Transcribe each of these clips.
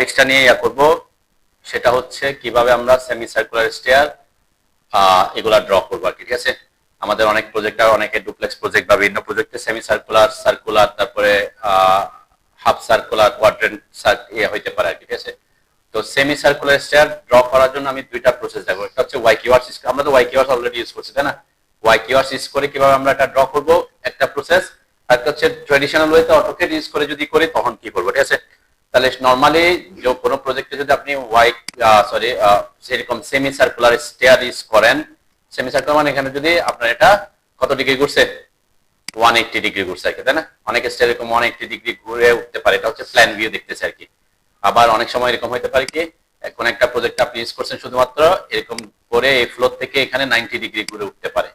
টপিকসটা নিয়ে করব, সেটা হচ্ছে কিভাবে আমরা সেমি সার্কুলার স্টেয়ার এগুলা ড্র করবো আর কি। ঠিক আছে, আমাদের অনেক প্রজেক্টার, অনেকে ডুপ্লেক্স প্রজেক্ট বা বিভিন্ন প্রজেক্টে সেমি সার্কুলার, সার্কুলার, তারপরে হাফ সার্কুলার, কোয়াড্রেন্ট হইতে পারে আর কি। ঠিক আছে, তো সেমি সার্কুলার স্টেয়ার ড্র করার জন্য আমি দুইটা প্রসেস দেখাবো। একটা হচ্ছে ওয়াই কিউআরস, আমরা তো ওয়াই কিউআরস অলরেডি ইউজ করছি, তাই না? ওয়াই কিউআরস ইউজ করে কিভাবে আমরা এটা ড্র করব, একটা প্রসেস। আর একটা হচ্ছে ট্র্যাডিশনাল ওয়েতে অটোক্যাড ইউজ করে যদি করি তখন কি করবো। ঠিক আছে, তাহলে নরমালি কোনো প্রজেক্টে যদি আপনি সেরকম সেমি সার্কুলার স্টেয়ার ইউজ করেন, সেমি সার্কুলার মানে এখানে যদি আপনার এটা কত ডিগ্রি ঘুরছে, 180 ডিগ্রি ঘুরছে আর কি, তাই না? অনেক স্টেয়ার এরকম 180 ডিগ্রি ঘুরে উঠতে পারে, এটা হচ্ছে প্ল্যান ভিউ দেখতেছে আর কি। আবার অনেক সময় এরকম হতে পারে কি, কোন একটা প্রজেক্ট আপনি ইউজ করছেন শুধুমাত্র এরকম করে এই ফ্লোর থেকে এখানে 90 ডিগ্রি ঘুরে উঠতে পারে।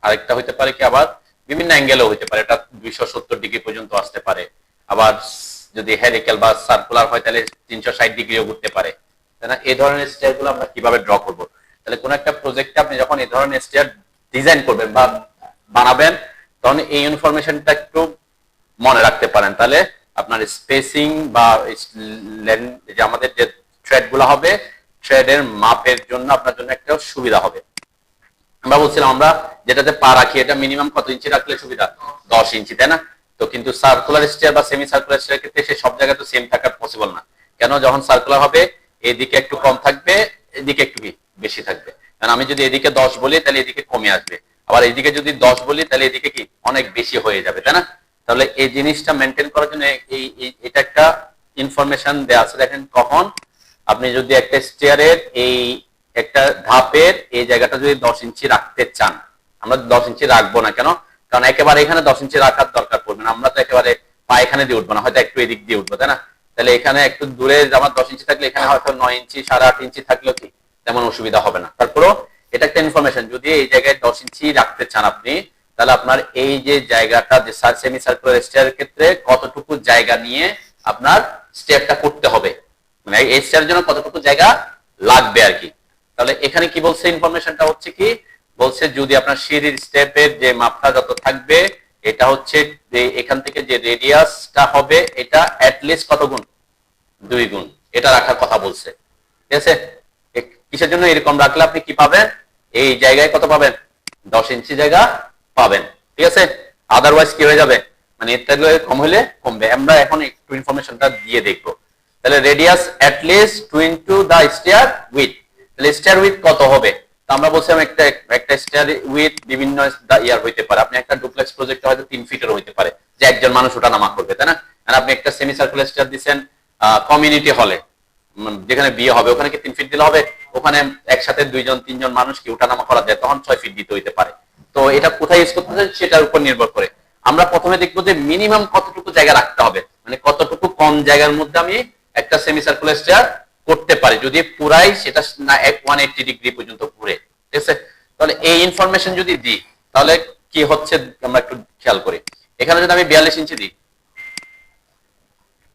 আরেকটা হতে পারে কি, আবার বিভিন্ন অ্যাঙ্গেলও হতে পারে, এটা 270 ডিগ্রি পর্যন্ত আসতে পারে। আবার যদি হেলিক্যাল বা সার্কুলার হয় তাহলে 360 ডিগ্রিও ঘুরতে পারে, তাই না? এই ধরনের স্টেয়ার গুলো আমরা কিভাবে ড্র করব? তাহলে কোন একটা প্রজেক্টে আপনি যখন এই ধরনের স্টেয়ার ডিজাইন করবেন বা বানাবেন, তখন এই ইনফরমেশনটা একটু মনে রাখতে পারেন, তাহলে আপনার স্পেসিং বা যে আমাদের যে থ্রেড গুলো হবে, থ্রেডের মাপের জন্য আপনার জন্য একটা সুবিধা হবে। আমরা বলছিলাম আমরা যেটাতে পা রাখি এটা মিনিমাম কত ইঞ্চি রাখলে সুবিধা? 10 ইঞ্চি, তাই না? তো কিন্তু সার্কুলার স্টেয়ার বা সেমি সার্কুলার স্টেয়ার ক্ষেত্রে সে সব জায়গায় তো সেম থাকা পসিবল না। কেন? যখন সার্কুলার হবে এদিকে একটু কম থাকবে, এদিকে একটু বেশি থাকবে। কারণ আমি যদি এদিকে 10 বলি তাহলে এদিকে কমে আসবে, আবার এদিকে যদি 10 বলি তাহলে এদিকে কি অনেক বেশি হয়ে যাবে, তাই না? তাহলে এই জিনিসটা মেনটেন করার জন্য এটা একটা ইনফরমেশন দেওয়া আছে। দেখেন, কখন আপনি যদি একটা স্টেয়ারের এই একটা ধাপের এই জায়গাটা যদি 10 ইঞ্চি রাখতে চান, আমরা 10 ইঞ্চি রাখবো না। কেন? কারণ একেবারে এখানে 10 ইঞ্চি রাখার দরকার পড়বে না, আমরা তো একেবারে পায়খানা দিয়ে উঠবো না, হয়তো একটু এদিক দিয়ে উঠবো, তাই না? তাহলে এখানে একটু দূরে আমার 10 ইঞ্চি থাকলে এখানে হয়তো 9 ইঞ্চি 8.5 ইঞ্চি থাকলেও কি তেমন অসুবিধা হবে না। তারপরেও এটা একটা ইনফরমেশন, যদি এই জায়গায় 10 ইঞ্চি রাখতে চান আপনি, তাহলে আপনার এই যে জায়গাটা যে সেমি সার্কুলার স্টেয়ারের ক্ষেত্রে কতটুকু জায়গা নিয়ে আপনার স্টেপটা করতে হবে, মানে এই স্টেয়ারের জন্য কতটুকু জায়গা লাগবে আর কি। তাহলে এখানে কি বলছে, ইনফরমেশনটা হচ্ছে কি বলছে, যদি আপনার সিঁড়ির স্টেপের যে মাপটা যত থাকবে, এটা হচ্ছে এখান থেকে যে রেডিয়াসটা হবে এটা অ্যাটলিস্ট কত গুণ? 2 গুণ, এটা রাখার কথা বলছে। ঠিক আছে, কিসের জন্য? এরকম রাখলে আপনি কি পাবেন, এই জায়গায় কত পাবেন? 10 ইঞ্চি জায়গা পাবেন। ঠিক আছে, আদারওয়াইজ কি হয়ে যাবে, মানে এর থেকে কম হলে কমবে। আমরা এখন একটু ইনফরমেশনটা দিয়ে দেখবো। তাহলে radius at least two into the stair width, তাহলে স্টেয়ার উইথ কত হবে? তো আমরা বলছিলাম একটা স্টেয়ার উইথ বিভিন্ন ইয়ার হইতে পারে। আপনি একটা ডুপ্লেক্স প্রজেক্ট হয়তো 3 ফিটের হইতে পারে, যে একজন মানুষ ওঠা নামা করবে, তাই না? আর আপনি একটা সেমি সার্কুলার স্টেয়ার দিচ্ছেন কমিউনিটি হলে, যেখানে বিয়ে হবে, ওখানে কি 3 ফিট দিলে হবে? ওখানে একসাথে 2জন 3জন মানুষ কি উঠানামা করা যায়, তখন 6 ফিট দিতে হইতে পারে। তো এটা কোথায় ইউজ করতে হবে সেটার উপর নির্ভর করে। আমরা প্রথমে দেখবো যে মিনিমাম কতটুকু জায়গা রাখতে হবে, মানে কতটুকু কম জায়গার মধ্যে আমি একটা সেমি সার্কুলার স্টেয়ার করতে পারি, যদি পুরাই সেটা না 180 ডিগ্রি পর্যন্ত ঘুরে। ঠিক আছে, তাহলে এই ইনফরমেশন যদি দিই তাহলে কি হচ্ছে আমরা একটু খেয়াল করি। এখানে যদি আমি 42 ইঞ্চি দিই,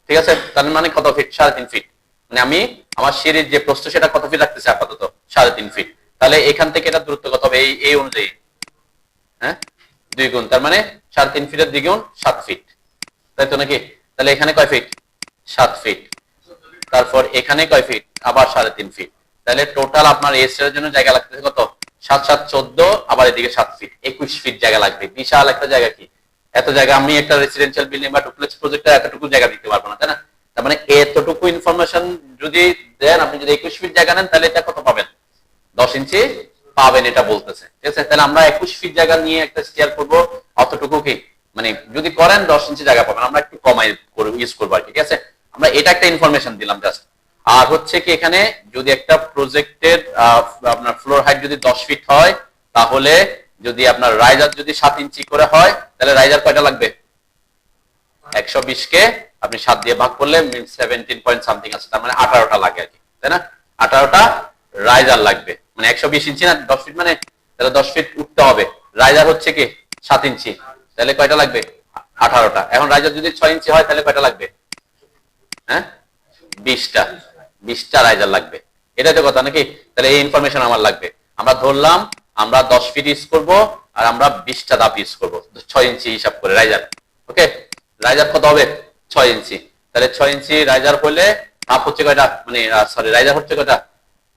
ঠিক আছে, তার মানে কত ফিট? 3.5 ফিট। মানে আমি আমার সিঁড়ির যে প্রস্থ সেটা কত ফিট রাখতেছি আপাতত? 3.5 ফিট। তাহলে এখান থেকে এটা দূরত্ব কত হবে এই অনুযায়ী? হ্যাঁ, 2 গুণ, তার মানে 3.5 ফিটের 2 গুণ 7 ফিট, তাই তো নাকি? তাহলে এখানে কয় ফিট? 7 ফিট। তারপর এখানে কয় ফিট? আবার 3.5 ফিট। তাহলে টোটাল আপনার এই স্টেয়ারের জন্য জায়গা লাগতেছে কত? 7 7 14, আবার এদিকে 7 ফিট, 21 ফিট জায়গা লাগবে। বিশাল একটা জায়গা। কি এত জায়গা আমি একটা রেসিডেন্সিয়াল বিল্ডিং বা ডুপ্লেক্স প্রজেক্টে এতটুকু জায়গা দিতে পারবো না, তাই না? তার মানে এতটুকু ইনফরমেশন যদি দেন, আপনি যদি 21 ফিট জায়গা নেন তাহলে এটা কত পাবেন? 10 ইঞ্চি পাবেন, এটা বলতেছে। ঠিক আছে, তাহলে আমরা 21 ফিট জায়গা নিয়ে একটা স্টেয়ার করবো, অতটুকু কি মানে যদি করেন 10 ইঞ্চি জায়গা পাবেন। আমরা একটু কমাই ইউজ করবো আর কি। ঠিক আছে, আমরা এটা একটা ইনফরমেশন দিলাম জাস্ট। আর হচ্ছে কি, এখানে যদি একটা প্রজেক্টের আপনার ফ্লোর হাইট যদি 10 ফিট হয়, তাহলে যদি আপনার রাইজার যদি 7 ইঞ্চি করে হয়, তাহলে রাইজার কয়টা লাগবে? 120 কে আপনি 7 দিয়ে ভাগ করলে 17 পয়েন্ট সামথিং আছে, তার মানে 18টা লাগে আর কি, তাই না? 18টা রাইজার লাগবে, মানে 120 ইঞ্চি না 10 ফিট, মানে তাহলে 10 ফিট উঠতে হবে। রাইজার হচ্ছে কি 7 ইঞ্চি, তাহলে কয়টা লাগবে? 18টা। এখন রাইজার যদি 6 ইঞ্চি হয় তাহলে কয়টা লাগবে? হ্যাঁ, 20টা। 20টা রাইজার লাগবে, এটাই তো কথা নাকি? তাহলে এই ইনফরমেশন আমার লাগবে। আমরা ধরলাম আমরা 10 ফিট ইউজ করবো, আর আমরা 20টা ধাপ ইউজ করবো, 6 ইঞ্চি হিসাব করে রাইজার। ওকে, রাইজার কত হবে? 6 ইঞ্চি। তাহলে 6 ইঞ্চি রাইজার হলে আপ হচ্ছে কয়টা, মানে সরি রাইজার হচ্ছে কয়টা,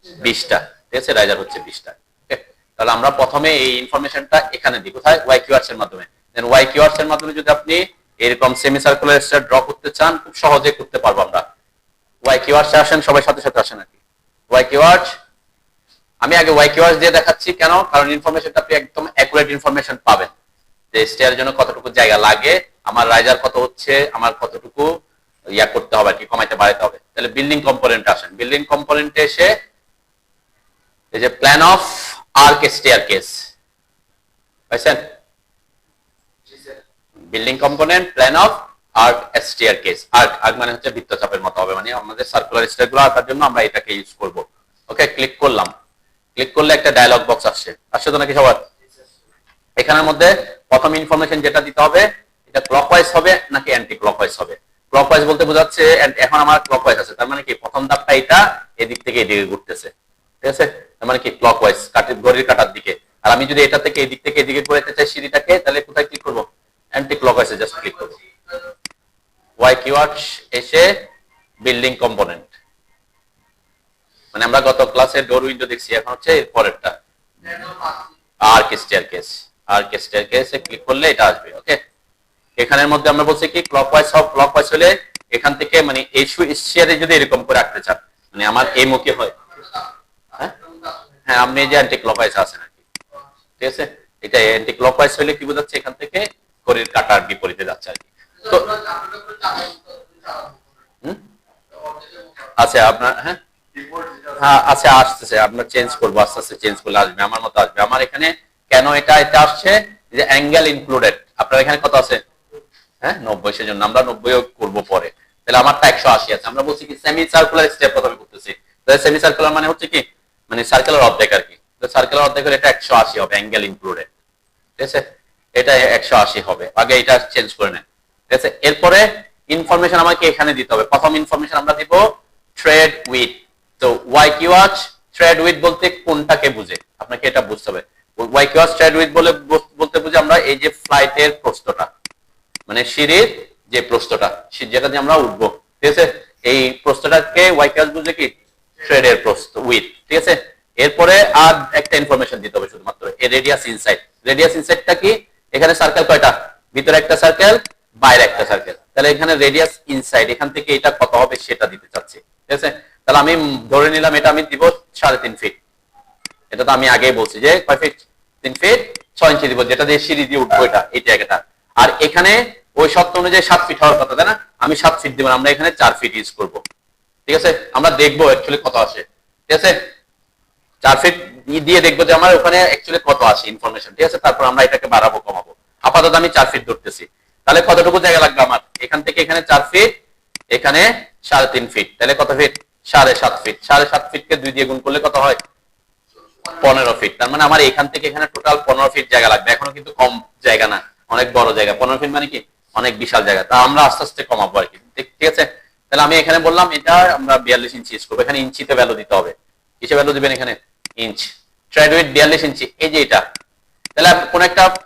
20টা। ঠিক আছে, রাইজার হচ্ছে 20টা। তাহলে আমরা প্রথমে এই ইনফরমেশনটা এখানে দিই কোথায়, ওয়াই কিওয়ার্ডস এর মাধ্যমে। দেন ওয়াই কিওয়ার্ডস এর মাধ্যমে যদি আপনি এরকম সেমি সার্কুলার স্টার ড্র করতে চান, খুব সহজে করতে পারবো আমরা। ওয়াই কিওয়ার্ডস আসেন, সবাই সাথে সাথে আসেন আর কি। ওয়াই কিওয়ার্ডস, আমি আগে ওয়াই কিওয়ার্ডস দিয়ে দেখাচ্ছি কেন, কারণ ইনফরমেশনটা আপনি একদম অ্যাকুরেট ইনফরমেশন পাবেন যে স্টেয়ার জন্য কতটুকু জায়গা লাগে, আমার রাইজার কত হচ্ছে, আমার কতটুকু ইয়া করতে হবে আর কি, কমাইতে বাড়াইতে হবে। তাহলে বিল্ডিং কম্পোনেন্ট আসেন, বিল্ডিং কম্পোনেন্টে এসে এই যে প্ল্যান অফ আর্ক স্টেয়ারকেস পাইছেন, building component plan of arc staircase. Arc arc মানে হচ্ছে বৃত্তচাপের মতো হবে, মানে আমাদের সার্কুলার স্টেয়ারগুলো আঁকার জন্য আমরা এটাকে ইউজ করব। ওকে, ক্লিক করলাম, ক্লিক করলে একটা ডায়লগ বক্স আসছে, আসছে তো নাকি সবার? এখানের মধ্যে প্রথম ইনফরমেশন যেটা দিতে হবে, এটা ক্লকওয়াইজ হবে নাকি অ্যান্টি ক্লকওয়াইজ হবে। ক্লকওয়াইজ বলতে বোঝাচ্ছে এখন আমার ক্লকওয়াইজ আছে, তার মানে কি প্রথম ধাপটা এটা এদিক থেকে এদিকে ঘুরতেছে। ঠিক আছে, তার মানে কি ক্লকওয়াইজ, ঘড়ির কাঁটার দিকে। আর আমি যদি এটা থেকে এদিক থেকে এদিকে ঘোরাতে চাই সিঁড়িটাকে, তাহলে কোথায় ক্লিক করব, অ্যান্টি ক্লকওয়াইজে জাস্ট ক্লিক করব। ওয়াই কিওয়ার্ড এসে বিল্ডিং কম্পোনেন্ট, মানে আমরা গত ক্লাসে ডোর উইন্ডো দেখছি, এখন হচ্ছে এর পরেরটা আর্ক স্টেয়ারকেস। আর্ক স্টেয়ারকেসে ক্লিক করলে এটা আসবে। ওকে, এখানের মধ্যে আমরা বলছি কি ক্লকওয়াইজ সব, ক্লকওয়াইজ হলে এখান থেকে মানে এই স্টেয়ারে যদি এরকম করে রাখতে চান, মানে আমার এই মুখে হয়, হ্যাঁ আপনি যে অ্যান্টি ক্লকওয়াইজ আছেন আর কি। ঠিক আছে, এটা অ্যান্টি ক্লকওয়াইজ হলে কি বোঝাচ্ছে, এখান থেকে ঘড়ির কাঁটার বিপরীতে যাচ্ছে আর কি। তো আচ্ছা আপনার, হ্যাঁ হ্যাঁ আচ্ছা আসতেছে, আপনার চেঞ্জ করবো, আস্তে আস্তে চেঞ্জ করলে আসবে, আমার মতো আসবে। আমার এখানে কেন এটা এটা আসছে যে অ্যাঙ্গেল ইনক্লুডেড, আপনার এখানে কত আছে, হ্যাঁ 90, সেজন্য আমরা 90 করবো পরে। তাহলে আমারটা 180 আছে। আমরা বলছি কি সেমি সার্কুলার স্টেপ প্রথমে করতেছি, তাহলে সেমি সার্কুলার মানে হচ্ছে কি, মানে সার্কুলার অর্ধেক আর কি। তো সার্কুলার অর্ধেকের এটা 180 হবে, অ্যাঙ্গেল ইনক্লুডেড। ঠিক আছে, এটা 180 হবে, আগে এটা চেঞ্জ করে নেন। ঠিক আছে, এরপরে ইনফরমেশন আমাকে এখানে দিতে হবে। প্রথম ইনফরমেশন আমরা দিব থ্রেড উইথ। তো ওয়াই কিওয়ার্ড থ্রেড উইথ বলতে কোনটাকে বুঝে, আপনাকে এটা বুঝতে হবে। ওয়াই কিওয়ার্ড থ্রেড উইথ বলতে বুঝে আমরা এই যে ফ্লাইটের প্রস্থটা, মানে সিঁড়ির যে প্রস্থটা, যেটা দিয়ে আমরা উঠবো। ঠিক আছে, এই প্রস্থটাকে ওয়াই কিওয়ার্ড বুঝে কি থ্রেডের প্রস্থ উইথ। ঠিক আছে, এরপরে আর একটা ইনফরমেশন দিতে হবে শুধুমাত্র, এই রেডিয়াস ইনসাইড। রেডিয়াস ইনসাইডটা কি, এখানে সার্কেল কয়টা, ভিতরে একটা সার্কেল, বাইরে একটা সার্কেল। তাহলে এখানে রেডিয়াস ইনসাইড, এখান থেকে এটা কত হবে সেটা দিতে চাচ্ছি। ঠিক আছে, তাহলে আমি ধরে নিলাম এটা আমি দিব 3.5 ফিট। এটা তো আমি আগেই বলছি যে কয় ফিট, 3 ফিট 6 ইঞ্চি দিব, যেটা দিয়ে সিঁড়ি দিয়ে উঠবো এটা, এই জায়গাটা। আর এখানে ওই শর্ত অনুযায়ী 7 ফিট হওয়ার কথা, তাই না? আমি 7 ফিট দিব, আমরা এখানে 4 ফিট ইউজ করব। ঠিক আছে, আমরা দেখবো অ্যাকচুয়ালি কত আসে। ঠিক আছে, 4 ফিট দিয়ে দেখবো যে আমার ওখানে অ্যাকচুয়ালি কত আসে ইনফরমেশন। ঠিক আছে, তারপর আমরা এটাকে বাড়াবো কমাবো। আপাতত আমি 4 ফিট ধরতেছি। তাহলে কতটুকু জায়গা লাগবে আমার, এখান থেকে এখানে 4 ফিট, এখানে 3.5 ফিট, তাহলে কত ফিট, 7.5 ফিট। 7.5 ফিটকে 2 দিয়ে গুণ করলে কত হয়, 15 ফিট। তার মানে আমার এখান থেকে এখানে টোটাল 15 ফিট জায়গা লাগবে। এখনো কিন্তু কম জায়গা না, অনেক বড় জায়গা। 15 ফিট মানে কি অনেক বিশাল জায়গা, তা আমরা আস্তে আস্তে কমাবো আর কি। ঠিক আছে, তাহলে আমি এখানে বললাম এটা আমরা 42 ইঞ্চি ইউজ করবো। এখানে ইঞ্চিতে ভ্যালু দিতে হবে, কিসে ভ্যালু দিবেন, এখানে ইঞ্চ। থ্রেড উইথ 42 ইঞ্চি, এই যে এটা। তাহলে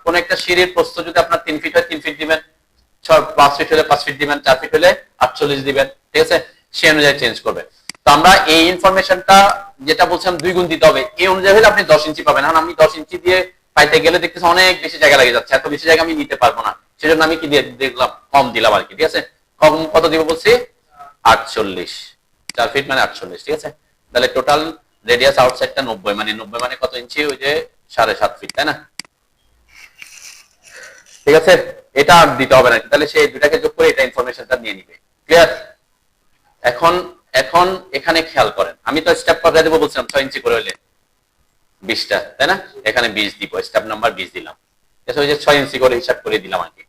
কোন একটা সিঁড়ির প্রস্থ যদি আপনার 3 ফিট হয় 3 ফিট দিবেন, 5 ফিট হলে 5 ফিট দিবেন, 4 ফিট হলে 48 দিবেন। ঠিক আছে, সে অনুযায়ী চেঞ্জ করবে। তো আমরা এই ইনফরমেশনটা যেটা বলছিলাম 2 গুণ দিতে হবে, এই অনুযায়ী হলে আপনি 10 ইঞ্চি পাবেন। এখন আমি 10 ইঞ্চি দিয়ে পাইতে গেলে দেখতেছি অনেক বেশি জায়গা লেগে যাচ্ছে, এত বেশি জায়গা আমি নিতে পারবো না, সেজন্য আমি কি দিয়ে দেখলাম, কম দিলাম আর কি। ঠিক আছে, কম কত দিব বলছি, 48, 4 ফিট মানে 48। ঠিক আছে, তাহলে টোটাল রেডিয়াস আউটসাইডটা 90, মানে 90 মানে কত ইঞ্চি, ওই যে 7.5 ফিট, তাই না? ঠিক আছে, এটা আর দিতে হবে না, তাহলে সেই দুটাকে যোগ করে এটা ইনফরমেশনটা নিয়ে নিবে। ক্লিয়ার? এখন এখন এখানে খেয়াল করেন, আমি তো স্টেপ কত দেবো বলছিলাম, 6 ইঞ্চি করে হলে 20টা, তাই না? এখানে 20 দিব, স্টেপ নাম্বার 20 দিলাম। ওই যে 6 ইঞ্চি করে হিসাব করে দিলাম আর কি।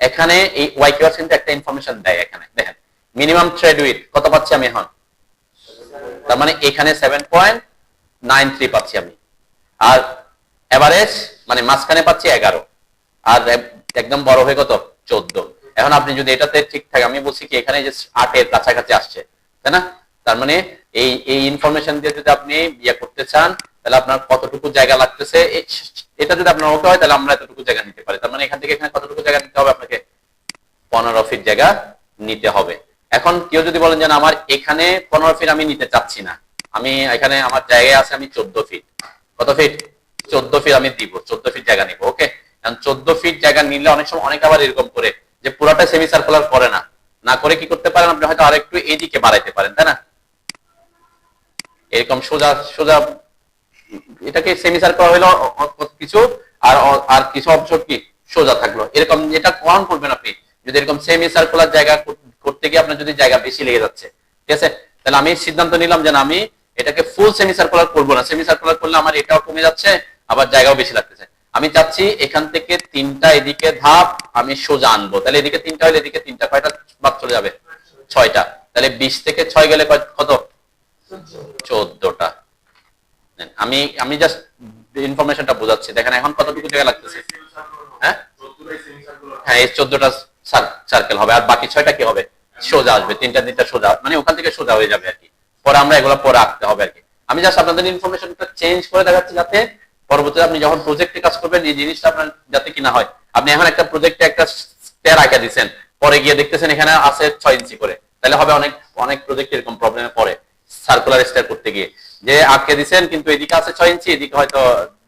এখানে এই ওয়াই কিওয়ার্ড কিন্তু একটা ইনফরমেশন দেয়। এখানে দেখেন মিনিমাম থ্রেড উইথ কত পাচ্ছি আমি এখন, তার মানে এখানে 7.93 পাচ্ছি আমি, আর এভারেজ মানে মাঝখানে পাচ্ছি 11, আর একদম বড় হয়ে কত 14। এখন আপনি যদি এটাতে ঠিকঠাক, আমি বলছি কি এখানে যে 8 এর কাছাকাছি আসছে, তাই না? তার মানে এই ইনফরমেশন দিয়ে যদি আপনি ইয়ে করতে চান, তাহলে আপনার কতটুকু জায়গা লাগতেছে এটা যদি আপনার ওকে হয়, তাহলে আমরা এতটুকু জায়গা নিতে পারি। তার মানে এখান থেকে এখানে কতটুকু জায়গা নিতে হবে আপনাকে, 15 ফিট জায়গা নিতে হবে। এখন কেউ যদি বলেন যে আমার এখানে 15 ফিট আমি নিতে চাচ্ছি না, আমি এখানে আমার জায়গায় আছে আমি 14 ফিট, কত ফিট 14 ফিট আমি দিব, 14 ফিট জায়গা নিব। ওকে, কারণ 14 ফিট জায়গা নিলে অনেক সময় অনেক আবার এরকম করে যে পুরোটা সেমি সার্কুলার করে না, না করে কি করতে পারেন আপনি হয়তো আরেকটু এদিকে বাড়াইতে পারেন, তাই না? এরকম সোজা সোজা এটাকে সেমি সার্কুলার হইলো কিছু, আর আর কিছু অংশ কি সোজা থাকলো, এরকম এটা কখন করবেন আপনি যদি এরকম সেমি সার্কুলার জায়গা করতে গিয়ে আপনার যদি জায়গা বেশি লেগে যাচ্ছে, ঠিক আছে? তাহলে আমি সিদ্ধান্ত নিলাম যে আমি এটাকে ফুল সেমি সার্কুলার করবো না, সেমি সার্কুলার করলে আমার এটাও কমে যাচ্ছে আবার জায়গাও বেশি লাগতেছে। আমি চাচ্ছি এখান থেকে 3টা এদিকে ধাপ আমি সোজা আনবো, তাহলে এদিকে 3টা হলে এদিকে 3টা, কয়টা বাদ চলে যাবে? 6টা। তাহলে 20 থেকে 6 গেলে কত? 14টা। আমি আমি জাস্ট ইনফরমেশনটা বোঝাচ্ছি, দেখেন এখন কতটুকু জায়গা লাগতেছে। হ্যাঁ হ্যাঁ, এই 14টা সার্কেল হবে, আর বাকি 6টা কি হবে? সোজা আসবে, 3টা সোজা, মানে ওখান থেকে সোজা হয়ে যাবে আর কি। পরে আমরা এগুলো পরে আঁকতে হবে আর কি। আমি জাস্ট আপনাদের ইনফরমেশনটা চেঞ্জ করে দেখাচ্ছি, যাতে পরবর্তীতে আপনি যখন প্রজেক্টে কাজ করবেন এই জিনিসটা আপনার যাতে কি না হয়। আপনি এখন একটা প্রজেক্টে একটা স্টেয়ার আঁকা দিচ্ছেন, পরে গিয়ে দেখতেছেন এখানে আছে 6 ইঞ্চি করে, তাহলে হবে অনেক অনেক প্রজেক্ট এরকম প্রবলেমে পড়ে সার্কুলার স্টেয়ার করতে গিয়ে, যে আঁকে দিচ্ছেন কিন্তু এদিকে আছে 6 ইঞ্চি, এদিকে হয়তো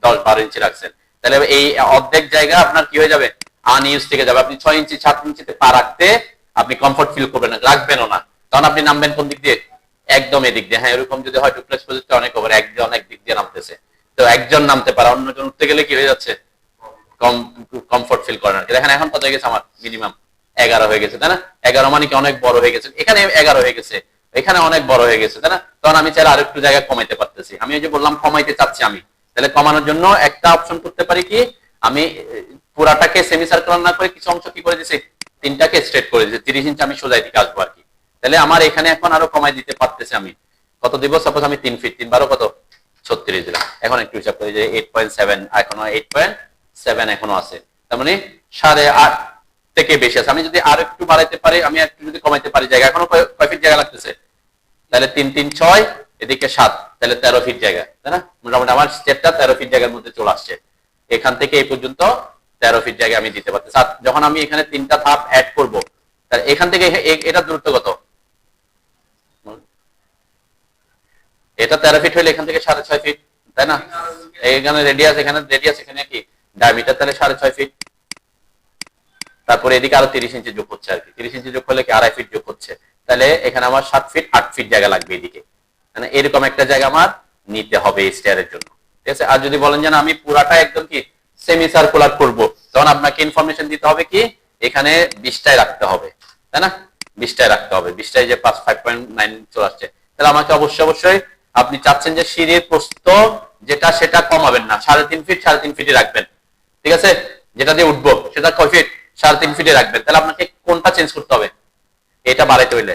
10-12 ইঞ্চি রাখছেন, তাহলে এই অর্ধেক জায়গা আপনার কি হয়ে যাবে? আনইউজ থেকে যাবে। আপনি 6 ইঞ্চি 7 ইঞ্চিতে পা রাখতে আপনি কমফর্ট ফিল করবেন না, রাখবেনও না, তখন আপনি নামবেন কোন দিক দিয়ে? একদম এদিক দিয়ে। হ্যাঁ, এরকম যদি হয় ডুপ্লেক্স প্রজেক্টে অনেক ওভার একজন এক দিক দিয়ে নামতেছে, তো একজন নামতে পারে, অন্যজন উঠতে গেলে কি হয়ে যাচ্ছে? কমফর্ট ফিল করে না। দেখেন এখন কত হয়ে গেছে আমার? মিনিমাম 11 হয়ে গেছে, তাই না? 11 মানে কি অনেক বড় হয়ে গেছে, এখানে 11 হয়ে গেছে, এখানে অনেক বড় হয়ে গেছে, তাই না? তখন আমি চাইলে আরেকটু জায়গা কমাইতে পারতেছি। আমি ওই যে বললাম কমাইতে চাচ্ছি আমি, তাহলে কমানোর জন্য একটা অপশন করতে পারি কি, আমি পুরাটাকে সেমি সার্কুলার না করে কিছু অংশ কি করে দিছি, 3টাকে স্ট্রেট করে দিছি, 30 ইঞ্চি আমি সোজা দিকে আসবো আর কি। তাহলে আমার এখানে এখন আরো কমাই দিতে পারতেছি। আমি কত দিব? সাপোজ আমি 3 ফিট, 3 বারো কত? 36 দিলাম। এখন একটু হিসাব করি যে 8.7, এখনো 8.7 এখনো আছে, তার মানে 8.5 থেকে বেশি আছে। আমি যদি আর একটু বাড়াইতে পারি, আমি একটু যদি কমাইতে পারি জায়গা, এখনো কয় ফিট জায়গা লাগতেছে? তাহলে 3 3 6, এদিকে 7, তাহলে 13 ফিট জায়গা, তাই না? মোটামুটি আমার স্টেপটা 13 ফিট জায়গার মধ্যে চলে আসছে। এখান থেকে এই পর্যন্ত 13 ফিট জায়গা আমি দিতে পারতেছি। যখন আমি এখানে 3টা ধাপ অ্যাড করব, তাহলে এখান থেকে এটা দূরত্ব কত? এটা 13 ফিট হলে এখান থেকে 6.5 ফিট, তাই না? এখানে রেডিয়াস, এখানে কি ডায়ামিটার, তাহলে 6.5 ফিট। তারপরে এদিকে আরো 30 ইঞ্চি যোগ হচ্ছে আর কি, 30 ইঞ্চি যোগ করলে কি 2.5 ফিট যোগ হচ্ছে, তাহলে এখানে আমার 7 ফিট 8 ফিট জায়গা লাগবে এদিকে, মানে এরকম একটা জায়গা আমার নিতে হবে এই স্টেয়ারের জন্য, ঠিক আছে? আর যদি বলেন যে না আমি পুরাটা একদম কি সেমি সার্কুলার করব, তখন আপনাকে ইনফরমেশন দিতে হবে কি এখানে 20টায় রাখতে হবে, তাই না? 20টায় রাখতে হবে, 20টায় যে 5.9 চলে আসছে, তাহলে আমাকে অবশ্যই আপনি চাচ্ছেন যে সিঁড়ির প্রস্থ যেটা সেটা কমাবেন না, 3.5 ফিট 3.5 ফিটে রাখবেন, ঠিক আছে? যেটা দিয়ে উঠবো সেটা কয় ফিট? 3.5 ফিটে রাখবেন। তাহলে আপনাকে কোনটা চেঞ্জ করতে হবে? এটা বাড়াইতে হইলে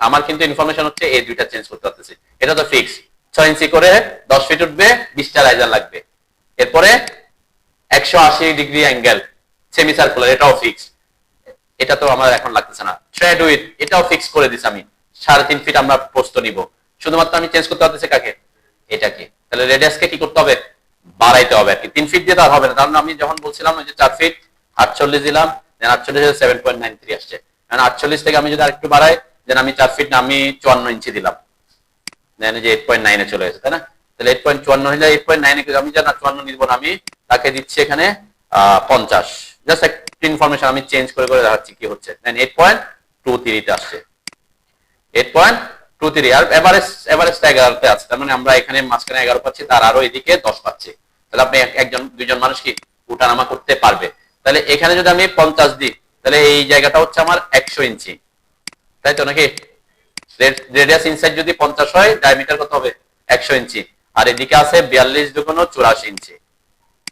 আমার কিন্তু ইনফরমেশন হচ্ছে এই দুইটা চেঞ্জ করতে হচ্ছে। এটা তো ফিক্স, 6 ইঞ্চি করে 10 ফিট উঠবে, 20টা রাইজার লাগবে। এরপরে 180 ডিগ্রি অ্যাঙ্গেল সেমি সার্কুলার, এটাও ফিক্স, এটা তো আমার এখন লাগতেছে না। থ্রেড উইথ এটাও ফিক্স করে দিছি আমি, 3.5 ফিট আমরা প্রস্থ নিব, শুধুমাত্র আমি চেঞ্জ করতে হচ্ছে কাকে? এটাকে। তাহলে রেডিয়াসকে কি করতে হবে? বাড়াইতে হবে আর কি, 3 ফিট দিয়ে তো আর হবে না, কারণ আমি যখন বলছিলাম যে 4 ফিট 48 দিলাম, দেন 48 7.93 আসছে, কারণ 48 থেকে আমি যদি আরেকটু বাড়াই, দেন আমি 4 ফিট না আমি 54 ইঞ্চি দিলাম, দেন যে 8.9 এ চলে গেছে, তাই না? তাহলে 8.54 হলে 8.9 এ আমি জানা 54 নিব না, আমি তাকে দিচ্ছি এখানে 50। জাস্ট একটা ইনফরমেশন আমি চেঞ্জ করে দেখাচ্ছি কি হচ্ছে। দেন 8.23 তে আসছে, 8.23, আর এভারেজটা 11 তে আছে, তার মানে আমরা এখানে মাঝখানে 11 পাচ্ছি, তার আরো এদিকে 10 পাচ্ছি, তাহলে আপনি একজন দুইজন মানুষ কি উঠানামা করতে পারবে। তাহলে এখানে যদি আমি 50 দিই, তাহলে এই জায়গাটা হচ্ছে আমার 100 ইঞ্চি, তাই তো নাকি? রেডিয়াস ইনসাইড যদি 50 হয়, ডায়ামিটার কত হবে? 100 ইঞ্চি, আর এদিকে আছে 42 দুগুণ 84 ইঞ্চি,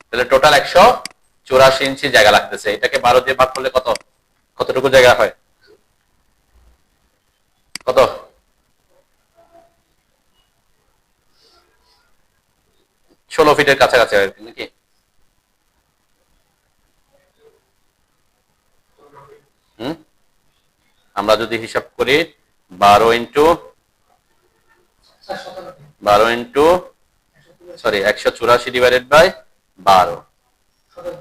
তাহলে টোটাল 184 ইঞ্চি জায়গা লাগতেছে। এটাকে 12 দিয়ে ভাগ করলে কতটুকু জায়গা হয়? কত? 16 ফিটের কাছাকাছি হয় নাকি? আমরা যদি হিসাব করি 12 ইন্টু 184 ডিভাইডেড বাই 12,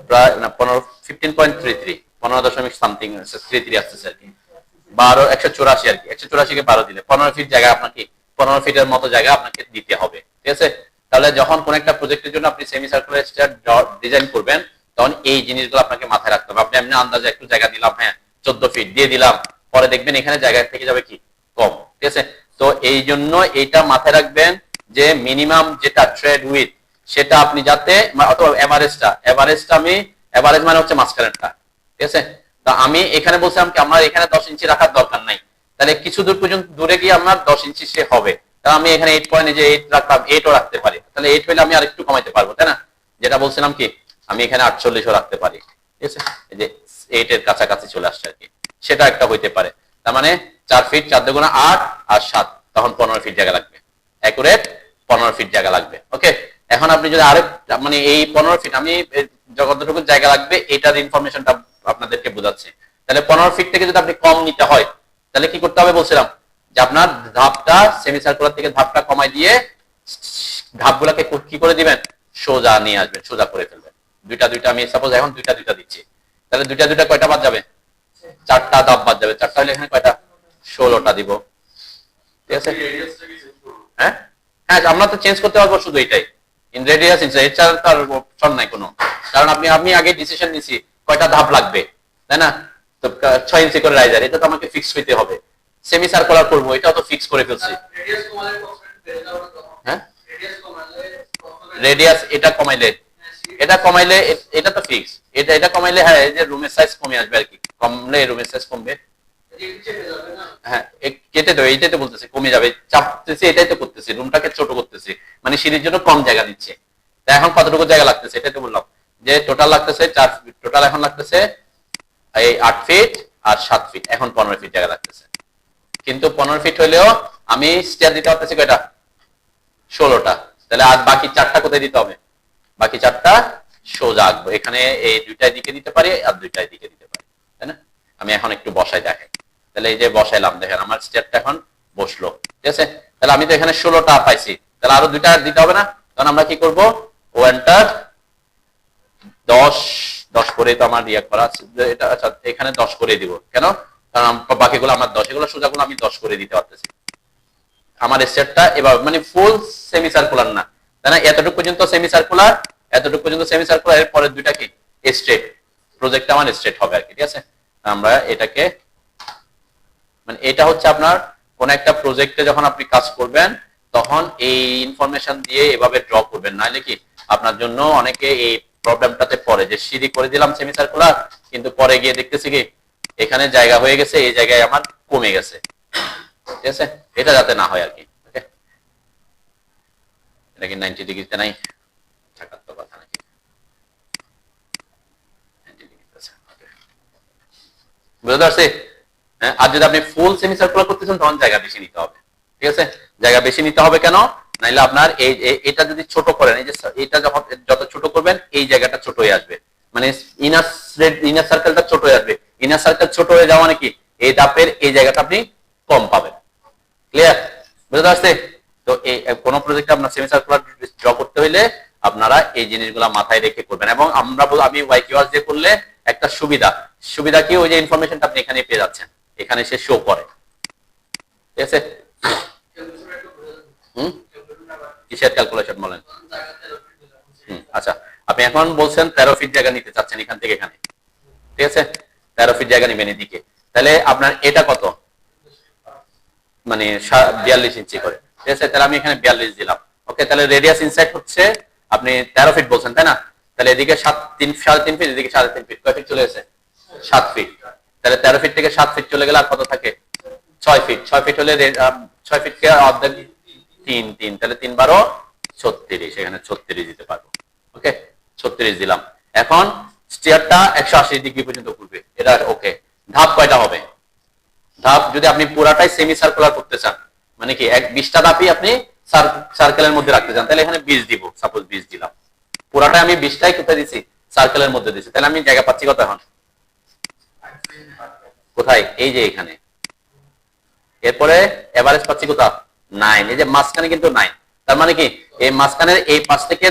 প্রায় না 15, 15.33, 15 সামথিং 33 আসতেছে আর কি, 184 আর কি, 184 কে 12 দিলে 15 ফিট জায়গা আপনাকে 15 ফিটের মতো জায়গা আপনাকে দিতে হবে, ঠিক আছে। তাহলে যখন কোন একটা প্রজেক্টের জন্য আপনি সেমি সার্কুলার স্টেয়ার ডিজাইন করবেন তখন এই জিনিসগুলো আপনাকে মাথায় রাখতে হবে। আপনি এমনি আন্দাজে একটু জায়গা দিলাম, হ্যাঁ 14 ফিট দিয়ে দিলাম, পরে দেখবেন এখানে জায়গা থেকে যাবে কি কম, ঠিক আছে। তো এই জন্য এইটা মাথায় রাখবেন যে মিনিমাম যেটা ট্রেড উইথ সেটা আপনি যাতে অথবা এভারেজটা আমি এভারেজ মানে হচ্ছে মাঝখানেরটা, ঠিক আছে। তো আমি এখানে বলছিলাম কি আমার এখানে 10 ইঞ্চি রাখার দরকার নাই, তাহলে কিছু দূর পর্যন্ত দূরে গিয়ে আমার 10 ইঞ্চি সে হবে, তাহলে আমি এখানে 8.8 রাখলাম, 8ও রাখতে পারি, তাহলে 8 হলে আমি আরেকটু কমাইতে পারবো, তাই না। যেটা বলছিলাম কি আমি এখানে 48ও রাখতে পারি, ঠিক আছে, এই যে 8 এর কাছাকাছি চলে আসছে আর কি, সেটা একটা হইতে পারে। তার মানে 4 ফিট 4 দুগুণা 8 আর 7, তখন 15 ফিট জায়গা লাগবে, একুরেট 15 ফিট জায়গা লাগবে। ওকে, এখন আপনি যদি আরেক মানে এই 15 ফিট আমি যতটুকু জায়গা লাগবে এটার ইনফরমেশনটা আপনাদেরকে বোঝাচ্ছি। তাহলে 15 ফিট থেকে যদি আপনি কম নিতে হয় তাহলে কি করতে হবে বলছিলাম যে আপনার ধাপটা সেমি সার্কুলার থেকে ধাপটা কমাই দিয়ে ধাপগুলোকে কি করে দিবেন, সোজা নিয়ে আসবেন, সোজা করে ফেলবেন। দুইটা আমি সাপোজ এখন দুইটা দিচ্ছি, তাহলে দুইটা কয়টা বাদ যাবে, 4টা ধাপ বাদ যাবে, 4টা হলে এখানে কয়টা 16টা দিব, ঠিক আছে। হ্যাঁ হ্যাঁ, আমরা তো চেঞ্জ করতে পারবো শুধু এটাই, ইন রেডিয়াস এছাড়া তার অপশন নাই কোনো, কারণ আপনি আগে ডিসিশন নিছি কয়টা ধাপ লাগবে, তাই না। তো 6 ইঞ্চি করে রাইজার, এটা তো আমাকে ফিক্স হইতে হবে। সেমি সার্কুলার করবো, এটাও তো ফিক্স করে ফেলছি। হ্যাঁ, রেডিয়াস এটা কমাইলে এটা তো ফিক্স, এটা কমাইলে হ্যাঁ এই যে রুমের সাইজ কমে আসবে আর কি, কমলে রুমের সাইজ কমবে, হ্যাঁ কেটে দেবে, এইটাই তো বলতেছি কমে যাবে, চাপতেছি এটাই তো করতেছি, রুমটাকে ছোট করতেছি, মানে সিঁড়ির জন্য কম জায়গা দিচ্ছে। তা এখন কতটুকু জায়গা লাগতেছে এটাই তো বললাম, যে টোটাল লাগতেছে 4 ফিট, টোটাল এখন লাগতেছে এই 8 ফিট আর 7 ফিট, এখন 15 ফিট জায়গা লাগতেছে। কিন্তু 15 ফিট হলেও আমি স্টেয়ার দিতে পারতেছি কয়টা, 16টা, তাহলে আর বাকি 4টা কোথায় দিতে হবে, বাকি 4টা সোজা আঁকবো, এখানে এই দুইটাই দিকে দিতে পারি আর দুইটাই দিকে দিতে পারি, তাই না। আমি এখন একটু বসাই দেখাই, তাহলে এই যে বসাইলাম, দেখেন আমার স্টেয়ারটা এখন বসলো, ঠিক আছে। তাহলে আমি তো এখানে 16টা পাইছি, তাহলে আরো দুইটা দিতে হবে না, তখন আমরা কি করবো, ওয়ানটার 10 করে তো আমার ইয়ে করা আছে, এটা আচ্ছা এখানে 10 করে দিব, কেন, কারণ বাকিগুলো আমার 10, এগুলো সোজাগুলো আমি 10 করে দিতে পারতেছি। আমার স্টেয়ারটা এবার মানে ফুল সেমি সার্কুলার না, তাই না, এতটুকু পর্যন্ত সেমি সার্কুলার, এর পরের দুইটা কি স্ট্রেট, প্রজেক্টটা আমার স্ট্রেট হবে আর কি, ঠিক আছে। আমরা এটাকে মানে এটা হচ্ছে আপনার কোন একটা প্রজেক্টে যখন আপনি কাজ করবেন তখন এই ইনফরমেশন দিয়ে এভাবে ড্র করবেন, নাহলে কি আপনার জন্য অনেকে এই প্রবলেমটাতে পড়ে যে সিঁড়ি করে দিলাম সেমি সার্কুলার, কিন্তু পরে গিয়ে দেখতেছি কি এখানে জায়গা হয়ে গেছে, এই জায়গায় আমার কমে গেছে, ঠিক আছে। এটা যাতে না হয় আর কি, ওকে। এটা কি 90 ডিগ্রিতে নাই থাকার তো কথা নাকি, 90 ডিগ্রিতে আছে, ওকে, বুঝতে পারছি। হ্যাঁ, আর যদি আপনি ফুল সেমি সার্কুলার করতেছেন তখন জায়গা বেশি নিতে হবে, ঠিক আছে। জায়গা বেশি নিতে হবে কেন, নাইলে আপনার এই এটা যদি ছোট করেন, এই যে এটা যত ছোট করবেন এই জায়গাটা ছোট হয়ে আসবে, মানে ইনার সার্কেলটা ছোট হয়ে আসবে, ইনার সার্কেল ছোট হয়ে যাওয়া মানে কি এই ধাপের এই জায়গাটা আপনি কম পাবেন, ক্লিয়ার, বুঝতে পারছে। তো এই কোন প্রজেক্টে আপনার সেমি সার্কুলার ড্র করতে হইলে আপনারা এই জিনিসগুলো মাথায় রেখে করবেন। এবং আমি ওয়াইকিউআরস দিয়ে করলে একটা সুবিধা কি, ওই যে ইনফরমেশনটা আপনি এখানে পেয়ে যাচ্ছেন, এখানে সে শো করে, ঠিক আছে। কিসের ক্যালকুলেশন বলেন, আচ্ছা আপনি এখন বলছেন 13 ফিট জায়গা নিতে চাচ্ছেন এখান থেকে এখানে, ঠিক আছে, 13 ফিট জায়গা নেবেন এদিকে, তাহলে আপনার এটা কত, মানে 42 ইঞ্চি করে, ঠিক আছে। তাহলে আমি এখানে 42 দিলাম, ওকে। তাহলে রেডিয়াস ইনসাইড হচ্ছে আপনি 13 ফিট বলছেন, তাই না। তাহলে এদিকে 3.5 ফিট, এদিকে 3.5 ফিট, কয় ফিট চলে গেছে, 7 ফিট। তাহলে 13 ফিট থেকে 7 ফিট চলে গেলে আর কত থাকে, 6 ফিট। 6 ফিট হলে 6 ফিট কে অর্ধেক 3, তাহলে 3 12 36, এখানে 36 দিতে পারবো, ওকে 36 দিলাম। এখন স্টিয়ারটা 180 ডিগ্রি পর্যন্ত ঘুরবে, এটা ওকে। ধাপ কয়টা হবে, ধাপ যদি আপনি পুরাটাই সেমি সার্কুলার করতে চান, মানে কি 20টা ধাপই আপনি সার্কেলের মধ্যে রাখতে চান, তাহলে এখানে 20 দিব, সাপোজ 20 দিলাম, পুরাটাই আমি 20টাই কোথায় দিছি, সার্কেলের মধ্যে দিছি, তাহলে আমি জায়গা পাচ্ছি কত এখন, কোথায়, এই যে এখানে। এরপরে এভারেজ পাচ্ছি কোথাও 9, এই যে মাঝখানে কিন্তু 9, তার মানে কি এই মাঝখানের এই পাশ থেকে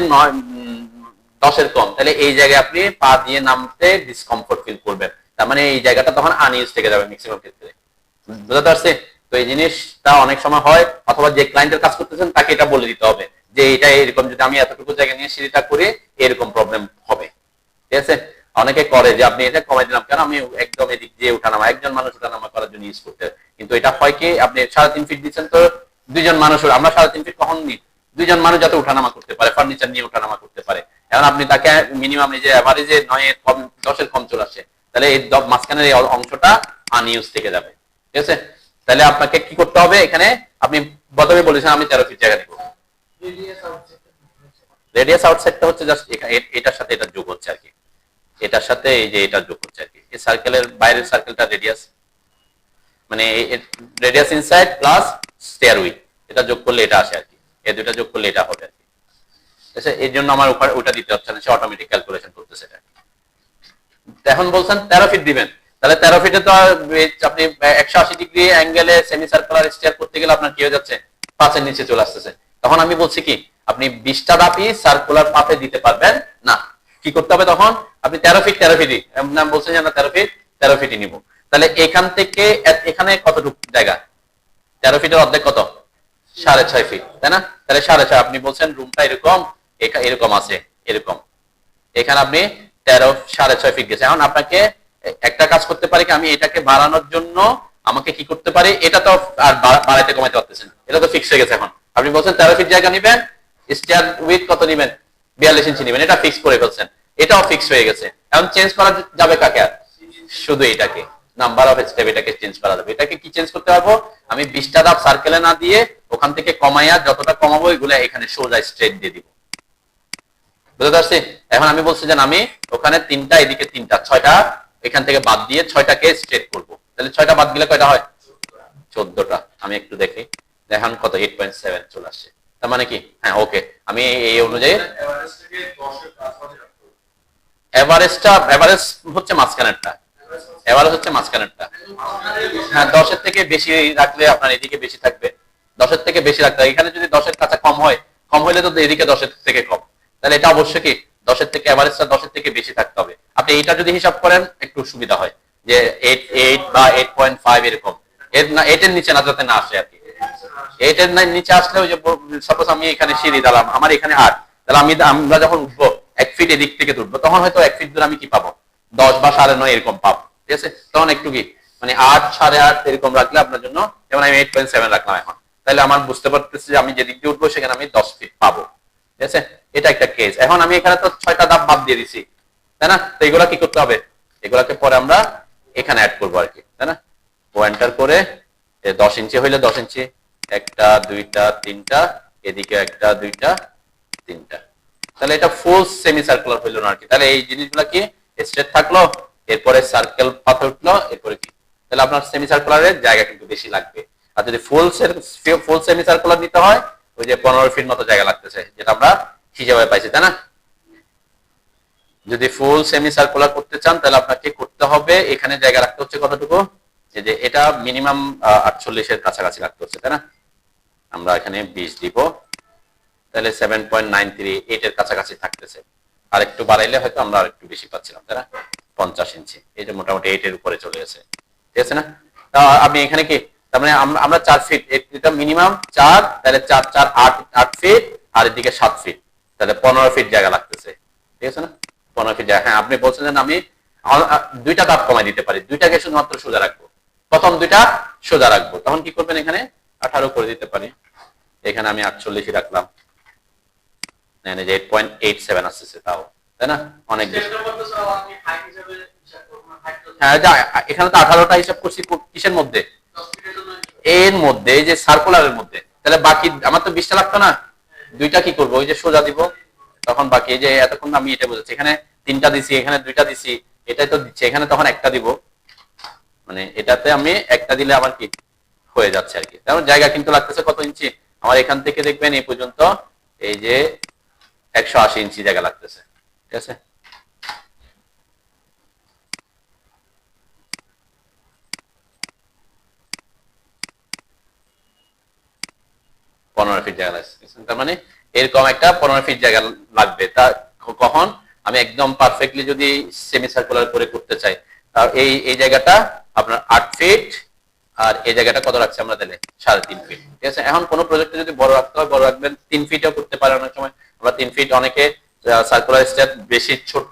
10 এর কম, তাহলে এই জায়গায় আপনি পা দিয়ে নামতে ডিসকমফোর্ট ফিল করবেন, তার মানে এই জায়গাটা তখন আনইউজ থেকে যাবে ম্যাক্সিমাম ক্ষেত্রে। বুঝতে পারছি? তো এই জিনিসটা অনেক সময় হয়, অথবা যে ক্লায়েন্টের কাজ করতেছেন তাকে এটা বলে দিতে হবে যে এটা এরকম, যদি আমি এতটুকু জায়গা নিয়ে সিঁড়িটা করি এরকম প্রবলেম হবে। ঠিক আছে? অনেকে করে যে আপনি এটা কমাই দিলাম কেন, আমি একদম এদিক দিয়ে উঠানামা, একজন মানুষ উঠানামা করার জন্য ইউজ করতে। কিন্তু এটা হয় কি, আপনি 3.5 ফিট দিচ্ছেন, তো দুইজন মানুষ, আমরা 3.5 ফিট কখন নিই, দুইজন মানুষ যাতে উঠানামা করতে পারে, ফার্নিচার নিয়ে উঠানামা করতে পারে। এখন আপনি তাকে মিনিমাম এই যে এভারেজে 9-10 কম চলে আসে, তাহলে এই মাঝখানের এই অংশটা আনইউজ থেকে যাবে। ঠিক আছে? তাহলে আপনাকে কি করতে হবে, এখানে আপনি প্রথমে বলেছেন আমি 13 ফিট জায়গা দিব। রেডিয়াস আউটসাইডটা হচ্ছে জাস্ট এটার সাথে এটা যোগ হচ্ছে আর কি, এটার সাথে এই যে এটা যোগ হচ্ছে আর কি। এই সার্কেলের বাইরের সার্কেলটা রেডিয়াস, মানে radius inside plus stair with, এটা যোগ করলে এটা আসে আর কি, এই দুটো যোগ করলে এটা হবে আর কি। ঠিক আছে? এর জন্য আমার ওটা দিতে হচ্ছে না, সে অটোমেটিক ক্যালকুলেশন করতেছে এটা। এখন বলছেন 13 ফিট দিবেন, তাহলে 13 ফিটে তো আপনি 180 ডিগ্রি অ্যাঙ্গেলে সেমি সার্কুলার স্টেয়ার করতে গেলে আপনার কি হয়ে যাচ্ছে, 5 এর নিচে চলে আসতেছে। তখন আমি বলছি কি, আপনি 20টা ধাপই সার্কুলার পাথে দিতে পারবেন না। কি করতে হবে তখন, আপনি 13 ফিট 13 ফিটই নাম বলছেন যে না 13 ফিট 13 ফিটই নিব। তাহলে এখান থেকে এখানে কতটুকু জায়গা, 13 ফিটের অর্ধেক কত, 6.5 ফিট, তাই না? তাহলে 6.5, আপনি বলছেন রুমটা এরকম এরকম আছে, এরকম এখানে আপনি 13 6.5 ফিট গেছে। এখন আপনাকে একটা কাজ করতে পারি কি, আমি এটাকে বাড়ানোর জন্য আমাকে কি করতে পারি, এটা তো আর বাড়াইতে কমাইতে পারতেছেন, এটা তো ফিক্স হয়ে গেছে। এখন আপনি বলছেন 13 ফিট জায়গা নিবেন, স্টেয়ার উইথ কত নিবেন, 42 ইঞ্চি নিবেন, এটা ফিক্স করে ফেলছেন, এটাও ফিক্স হয়ে গেছে। এখন চেঞ্জ করা যাবে কাকে, আর শুধু এটাকে, নাম্বার অফ স্টেপ এটাকে চেঞ্জ করা যাবে। এটাকে কি চেঞ্জ করতে পারবো, আমি 20টা ধাপ সার্কেলে না দিয়ে ওখান থেকে কমাইয়া যতটা কমাবো এগুলো এখানে সোজা স্ট্রেট দিয়ে দিব। বুঝতে পারছি? এখন আমি বলছি যে আমি ওখানে 3টা, এদিকে 3টা, 6টা এখান থেকে বাদ দিয়ে 6টাকে স্ট্রেট করব। তাহলে 6টা বাদ দিলে কয়টা হয়, 14টা। আমি একটু দেখি, দেখেন কত, 8.7 চলে আসছে। তার মানে কি, হ্যাঁ ওকে, আমি এই অনুযায়ী এভারেজ হচ্ছে মাঝখানেরটা, এভারেজ হচ্ছে মাঝখানেরটা। হ্যাঁ 10-এর থেকে বেশি রাখলে আপনার এদিকে বেশি থাকবে, 10-এর থেকে বেশি রাখতে হবে। এখানে যদি 10-এর কাছে কম হয়, কম হইলে তো এদিকে 10-এর থেকে কম, তাহলে এটা অবশ্যই কি 10-এর থেকে এভারেজটা 10-এর থেকে বেশি থাকতে হবে। আপনি এটা যদি হিসাব করেন একটু সুবিধা হয়, যে 8 বা 8.5 এরকম, এর না 8-এর নিচে না যাতে না আসে আর কি। 8-এর নিচে আসলে ওই যে সাপোজ আমি এখানে সিঁড়ি দিলাম, আমার এখানে 8, তাহলে আমরা যখন উঠবো 1 ফিট এদিক থেকে উঠবো, তখন হয়তো 1 ফিট ধরে আমি কি পাবো, 10 বা 9.5 এরকম পাবো। ঠিক আছে? তখন একটু কি মানে 8 8.5 এরকম রাখলে আপনার জন্য, যেমন আমি 8.7 রাখলাম এখন, তাহলে আমার বুঝতে পারতেছি যে আমি যেদিক দিয়ে উঠবো সেখানে আমি 10 ফিট পাবো। ঠিক আছে? এটা একটা কেস। এখন আমি এখানে তো 6টা ধাপ বাদ দিয়ে দিছি, তাই না? তো এগুলা কি করতে হবে, এগুলাকে পরে আমরা এখানে অ্যাড করবো আর কি, তাই না? এন্টার করে 10 ইঞ্চি হইলে 10 ইঞ্চি, 1টা 2টা 3টা, এদিকে 1টা 2টা 3টা, তাহলে এটা ফুল সেমি সার্কুলার হইলো না আর কি। তাহলে এই জিনিসগুলো কি স্ট্রেট থাকলো, এরপরে সার্কেল পাথ উঠলো, এরপরে কি, তাহলে আপনার সেমি সার্কুলারের জায়গা কিন্তু বেশি লাগবে। আর যদি ফুল সেমি সার্কুলার নিতে হয়, ওই যে 15 ফিট মতো জায়গা লাগতেছে, যেটা আমরা হিসাবে পাইছি, তাই না? যদি ফুল সেমি সার্কুলার করতে চান তাহলে আপনাকে করতে হবে, এখানে জায়গা রাখতে হচ্ছে কতটুকু, যে এটা মিনিমাম 48-এর কাছাকাছি রাখতে হচ্ছে, তাই না? আমরা এখানে 20 দিব, তাহলে 7.938 এর কাছাকাছি থাকতেছে। আর একটু বাড়াইলে হয়তো আমরা আরেকটু বেশি পাচ্ছিলাম, তাই না? 50 ইঞ্চি, এই যে মোটামুটি 8 এর উপরে চলে গেছে। ঠিক আছে না? আপনি এখানে কি, তার মানে আমরা 4 ফিট, এটা মিনিমাম 4, তাহলে 4 4 8 ফিট, আর এদিকে 7 ফিট, তাহলে 15 ফিট জায়গা লাগতেছে। ঠিক আছে না? 15 ফিট জায়গা। হ্যাঁ আপনি বলছেন যে আমি 2টা ধাপ কমাই দিতে পারি, 2টাকে শুধুমাত্র সোজা রাখবো, প্রথম 2টা সোজা রাখবো। তখন কি করবেন, এখানে 18 করে দিতে পারি, এখানে আমি 48 রাখলাম, যে 8.87 আসছে, তাও তাই না? অনেক বেশি। হ্যাঁ এখানে তো 18টা হিসাব করছি কিসের মধ্যে, এর মধ্যে, এই যে সার্কুলারের মধ্যে। তাহলে বাকি আমার তো 20টা লাগতো না, 2টা কি করবো, ওই যে সোজা দিব, তখন বাকি এই যে এতক্ষণ আমি এটা বুঝেছি, এখানে 3টা দিছি, এখানে 2টা দিছি, এটাই তো দিচ্ছে, এখানে তখন 1টা দিব, মানে এটাতে আমি 1টা দিলে আমার কি হয়ে যাচ্ছে আর কি। তেমন জায়গা কিন্তু লাগতেছে কত ইঞ্চি, আমার এখান থেকে দেখবেন এই পর্যন্ত এই যে 180 ইঞ্চি জায়গা লাগতেছে। ঠিক আছে? পনেরো ফিট জায়গা লাগছে, তার মানে এরকম একটা 15 ফিট জায়গা লাগবে। তা কখন আমি একদম পারফেক্টলি যদি সেমি সার্কুলার করে করতে চাই, এই এই জায়গাটা আপনার 8 ফিট, আর এই জায়গাটা কত রাখছি আমরা তাহলে 3.5 ফিট। ঠিক আছে, এখন কোন প্রজেক্টে যদি বড় রাখতে হয় বড় রাখবেন, 3 ফিটও করতে পারে অনেক সময়। আমরা 3 ফিট, অনেকে সার্কুলার স্টেপ বেশি ছোট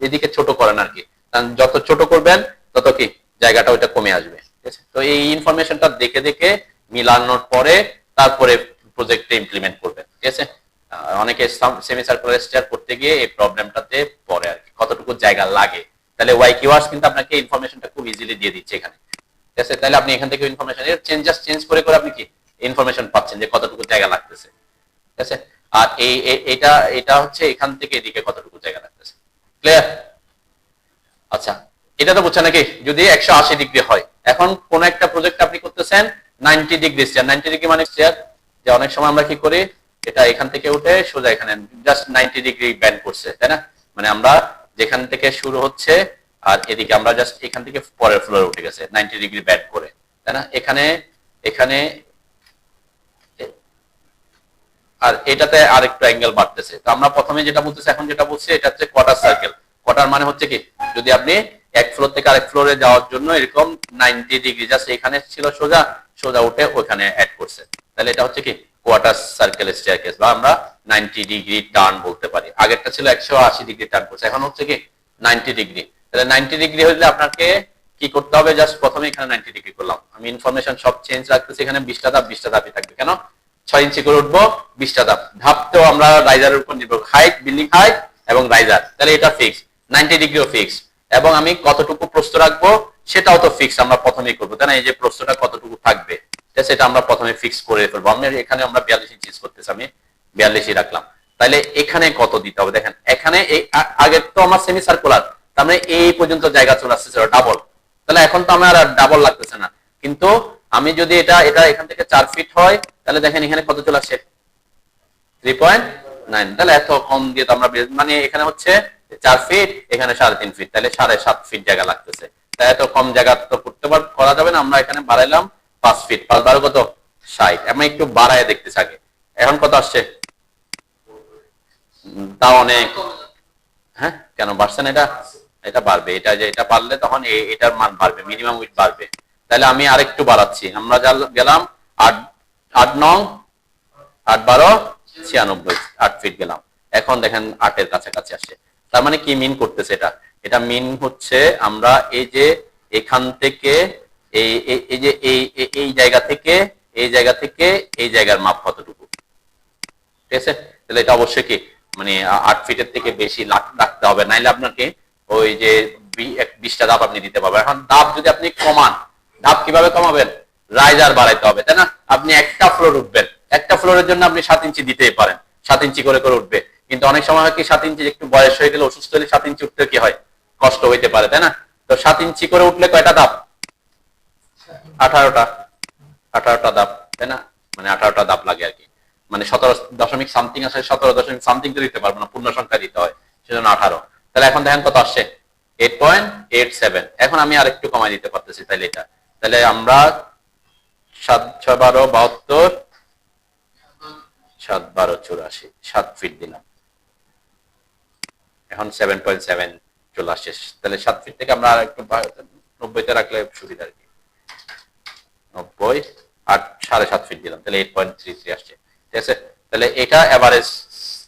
এদিকে ছোট করেন আর কি, কারণ যত ছোট করবেন তত কি জায়গাটা ওইটা কমে আসবে। ঠিক আছে, তো এই ইনফরমেশনটা দেখে দেখে মিলানোর পরে তারপরে প্রজেক্টে ইমপ্লিমেন্ট করবেন। ঠিক আছে, অনেকে সেমি সার্কুলার স্টেপ করতে গিয়ে এই প্রবলেমটাতে পড়ে আর কি, কতটুকু জায়গা লাগে। তাহলে ওয়াই কিওয়ার্ডস কিন্তু আপনাকে ইনফরমেশনটা খুব ইজিলি দিয়ে দিচ্ছে এখানে। ঠিক আছে, তাহলে আপনি এখান থেকে ইনফরমেশন চেঞ্জ করে করে আপনি কি ইনফরমেশন পাচ্ছেন যে কতটুকু জায়গা লাগতেছে। ঠিক আছে, আর এটা এটা হচ্ছে এখান থেকে এদিকে কতটুকু জায়গা লাগতেছে। ক্লিয়ার? আচ্ছা, এটা তো বুঝছেন নাকি? যদি 180 ডিগ্রি হয়, এখন কোন একটা প্রজেক্ট আপনি করতেছেন 90 ডিগ্রি স্টেয়ার। 90 ডিগ্রি মানে স্টেয়ার যে অনেক সময় আমরা কি করি, এটা এখান থেকে উঠে সোজা এখানে জাস্ট 90 ডিগ্রি ব্যান্ড করছে, তাই না? মানে আমরা যেখান থেকে শুরু হচ্ছে আর এদিকে আমরা জাস্ট এখান থেকে পরের ফ্লোরে উঠে গেছে 90 ডিগ্রি ব্যান্ড করে, তাই না? এখানে এখানে আর এটাতে আরেকটু অ্যাঙ্গেল বাড়তেছে। তো আমরা প্রথমে যেটা বলতেছি, এখন যেটা বলছি, এটা হচ্ছে কোয়ার্টার সার্কেল। কোয়ার্টার মানে হচ্ছে কি, যদি আপনি এক ফ্লোর থেকে আরেক ফ্লোরে যাওয়ার জন্য এরকম 90 ডিগ্রি জাস্ট এখানে ছিল সোজা সোজা উঠে ওখানে অ্যাড করছে, তাহলে এটা হচ্ছে কি কোয়ার্টার সার্কেল স্টেয়ারকেস, বা আমরা 90 ডিগ্রি টার্ন বলতে পারি। আগেরটা ছিল 180 ডিগ্রি টার্ন করছে, এখন হচ্ছে কি 90 ডিগ্রি। তাহলে 90 ডিগ্রি হলে আপনাকে কি করতে হবে, জাস্ট প্রথমে এখানে 90 ডিগ্রি করলাম। আমি ইনফরমেশন সব চেঞ্জ রাখতেছি, এখানে 20টা ধাপ 20টা ধাপই থাকবে। কেন? 6 ইঞ্চি করে উঠবো, 20টা ধাপ। ধাপতেও আমরা রাইজারের উপর নির্ভর, হাইট, বিল্ডিং হাইট এবং রাইজার, তাহলে এটা ফিক্স। 90 ডিগ্রিও ফিক্স, এবং আমি কতটুকু প্রস্থ রাখবো সেটাও তো ফিক্স, আমরা প্রথমেই করবো, তাই না? এই যে প্রস্থটা কতটুকু থাকবে সেটা আমরা প্রথমে ফিক্স করে ফেলবো। আমি এখানে আমরা 42 ইঞ্চি করতেছি, আমি 42ই রাখলাম। তাহলে এখানে কত দিতে হবে দেখেন, এখানে আগে তো আমার সেমি সার্কুলার, তার মানে এই পর্যন্ত জায়গা চলে আসছে ডাবল, তাহলে এখন তো আমার আর ডাবল লাগতেছে না। কিন্তু আমি যদি এটা এটা এখান থেকে 4 ফিট হয়, তাহলে দেখেন এখানে কত চলে আসছে 3.9, তাহলে এত কম দিয়ে তো আমরা, মানে এখানে হচ্ছে 4 ফিট, এখানে 3.5 ফিট, তাহলে 7.5 ফিট জায়গা লাগতেছে। তাই এত কম জায়গা তো করতে করা যাবে না, আমরা এখানে বাড়াইলাম 5 ফিট, 5 12 কত 60। আমি একটু বাড়ায় দেখতেছি আগে, এখন কত আসছে, তা অনেক। হ্যাঁ, কেন বাড়ছে না? এটা এটা বাড়বে, এটা যে এটা বাড়লে তখন এটার মান বাড়বে, মিনিমাম উইথ বাড়বে। তাহলে আমি আরেকটু বাড়াচ্ছি, আমরা গেলাম 8 9 8 12 96, 8 ফিট গেলাম। এখন দেখেন 8-এর কাছাকাছি আসছে। তার মানে কি মিন করতেছে এটা? এটা মিন হচ্ছে আমরা এই যে এখান থেকে এই যে এই জায়গা থেকে এই জায়গা থেকে এই জায়গার মাপ কতটুকু। ঠিক আছে, তাহলে এটা অবশ্যই কি মানে 8 ফিটের থেকে বেশি রাখতে হবে, নাইলে আপনাকে ওই যে 20টা ধাপ আপনি দিতে পারবেন। এখন ধাপ যদি আপনি কমান, ধাপ কিভাবে কমাবেন? রাইজার বাড়াইতে হবে, তাই না? আপনি একটা ফ্লোর উঠবেন, একটা ফ্লোরের জন্য আপনি 7 ইঞ্চি দিতেই পারেন, 7 ইঞ্চি করে করে উঠবে। কিন্তু অনেক সময় হয় কি 7 ইঞ্চি একটু বয়স হয়ে গেলে, অসুস্থ হলে 7 ইঞ্চি উঠতে কি হয়, কষ্ট হইতে পারে, তাই না? তো 7 ইঞ্চি করে উঠলে কয়টা ধাপ? 18টা, 18টা ধাপ, তাই না? মানে 18টা ধাপ লাগে আর কি, মানে 17 সামথিং আসে, 17 সামথিং তো দিতে পারবো না, পূর্ণ সংখ্যা দিতে হয়, সেজন্য 18। তাহলে এখন দেখেন কত আসছে 8.87। এখন আমি আরেকটু কমাই দিতে পারতেছি, তাহলে এটা, তাহলে আমরা 7 6 12 72 7 12 84 7 ফিট দিলাম, এখন 7.7 চলে আসছে। তাহলে 7 ফিট থেকে আমরা একটু 90তে রাখলে সুবিধা আর কি, 90 8 7.5 ফিট দিলাম, তাহলে 8.33 আসছে। ঠিক আছে, তাহলে এটা এভারেজ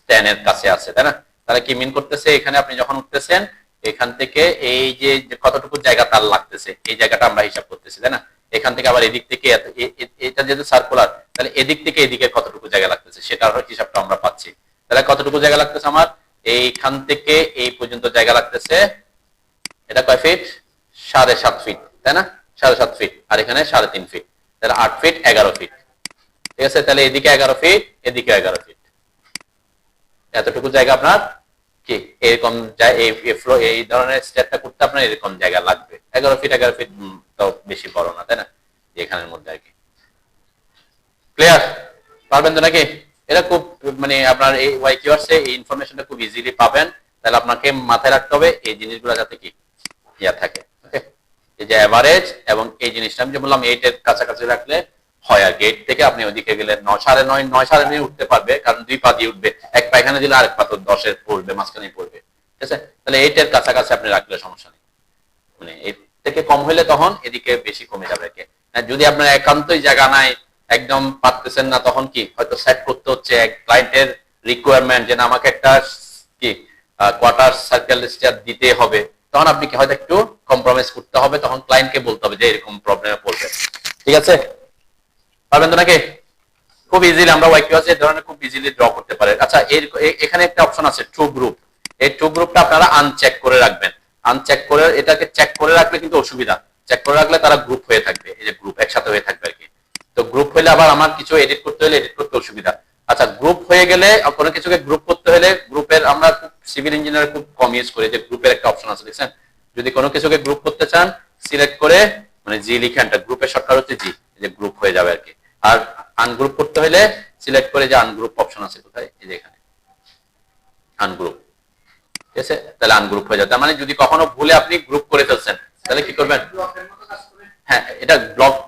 10 এর কাছে আছে, তাই না? তাহলে কি মিন করতেছে, এখানে আপনি যখন উঠতেছেন এখান থেকে এই যে কতটুকু জায়গা তার লাগতেছে, এই জায়গাটা আমরা হিসাব করতেছি, তাই না? এখান থেকে আবার এদিক থেকে এটা যেহেতু সার্কুলার, তাহলে এদিক থেকে এদিকে কতটুকু জায়গা লাগতেছে সেটার হিসাবটা আমরা পাচ্ছি। তাহলে কতটুকু জায়গা লাগতেছে আমার, এইখান থেকে এই পর্যন্ত জায়গা লাগতেছে, এটা কয় ফিট? 7.5 ফিট, তাই না? 7.5 ফিট, আর এখানে 3.5 ফিট, তাহলে 8 ফিট 11 ফিট। ঠিক আছে, তাহলে এদিকে 11 ফিট, এদিকে 11 ফিট, এতটুকু জায়গা আপনার কি এরকম এই ধরনের স্টেপটা করতে আপনার এরকম জায়গা লাগবে। 11 ফিট 11 ফিট তো বেশি বড় না, তাই না? এখানের মধ্যে আর কি। ক্লিয়ার? পারবেন তো নাকি? এটা খুব মানে আপনার এই ওয়াই কিওয়ার্ডসে এই ইনফরমেশনটা খুব ইজিলি পাবেন। তাহলে আপনাকে মাথায় রাখতে হবে এই জিনিসগুলো যাতে কি ইয়া থাকে। ওকে, এই যে এভারেজ এবং এই জিনিসটা আমি যে বললাম 8 এর কাছাকাছি রাখলে হয়, আর গেট থেকে আপনি ওইদিকে গেলে 9 9.5 9 9.5 উঠতে পারবে, কারণ 2 পা দিয়ে উঠবে, এক পায়খানা দিলে আরেক পা তো 10 এর পড়বে, মাঝখানে পড়বে। ঠিক আছে, তাহলে 8 এর কাছাকাছি আপনি রাখলে সমস্যা নেই, মানে থেকে কম হলে তখন এদিকে বেশি কমে যাবে আর কি। যদি আপনার একান্তই জায়গা নাই, একদম পারতেছেন না, তখন কি হয়তো সেট করতে হচ্ছে ক্লায়েন্টের রিকোয়ারমেন্ট যে না আমাকে একটা কি কোয়ার্টার সার্কেল স্টেয়ার দিতে হবে, তখন আপনি কি হয়তো একটু কম্প্রোমাইজ করতে হবে, তখন ক্লায়েন্টকে বলতে হবে যে এরকম প্রবলেমে পড়বে। ঠিক আছে, পারবেন তো নাকি? খুব ইজিলি আমরা ওয়াইকিউআস এই ধরনের খুব ইজিলি ড্র করতে পারি। আচ্ছা, এখানে একটা অপশন আছে ট্রু গ্রুপ। এই ট্রু গ্রুপটা আপনারা আনচেক করে রাখবেন। আনচেক করে, এটাকে চেক করে রাখলে কিন্তু অসুবিধা, চেক করে রাখলে তারা গ্রুপ হয়ে থাকবে, এই যে গ্রুপ একসাথে হয়ে থাকবে আর কি। তো গ্রুপ হলে আবার আমার কিছু এডিট করতে হলে এডিট করতে অসুবিধা। আচ্ছা, গ্রুপ হয়ে গেলে কোনো কিছুকে গ্রুপ করতে হলে গ্রুপের আমরা খুব সিভিল ইঞ্জিনিয়ার খুব কম ইউজ করি, যে গ্রুপের একটা অপশন আছে দেখছেন, যদি কোনো কিছুকে গ্রুপ করতে চান সিলেক্ট করে মানে জি লিখে এন্টার, গ্রুপের শর্টকাট হচ্ছে জি, যে গ্রুপ হয়ে যাবে আর কি। আর আনগ্রুপ করতে হলে সিলেক্ট করে যে আনগ্রুপ অপশন আছে কোথায়, এই যে এখানে আনগ্রুপ, ঠিক আছে, তাহলে আনগ্রুপ হয়ে যাবে। তার মানে যদি কখনো ভুলে আপনি গ্রুপ করে ফেলছেন তাহলে কি করবেন, হ্যাঁ এটা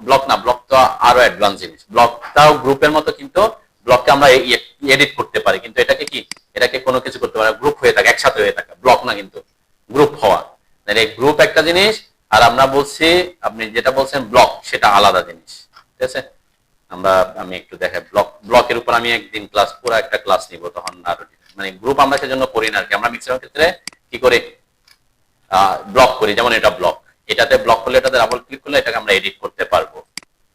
ব্লক না, ব্লক তো আরো অ্যাডভান্স জিনিস, ব্লকটাও গ্রুপের মতো, কিন্তু ব্লককে আমরা এডিট করতে পারি, কিন্তু এটাকে কি, এটাকে কোনো কিছু করতে পারে গ্রুপ হয়ে থাকে, একসাথে হয়ে থাকে, ব্লক না কিন্তু গ্রুপ হওয়া। এই গ্রুপ একটা জিনিস, আর আমরা বলছি আপনি যেটা বলছেন ব্লক সেটা আলাদা জিনিস। ঠিক আছে, আমি একটু দেখাই, ব্লকের উপর আমি একদিন ক্লাস, পুরো একটা ক্লাস নিব, তখন আরো মানে গ্রুপ আমরা সেজন্য করি না আর কি। আমরা ম্যাক্সিমাম ক্ষেত্রে কি করি, ব্লক করি, যেমন এটা ব্লক, এটাতে ব্লক করলে এটাতে ডাবল ক্লিক করলে এটাকে আমরা এডিট করতে পারবো।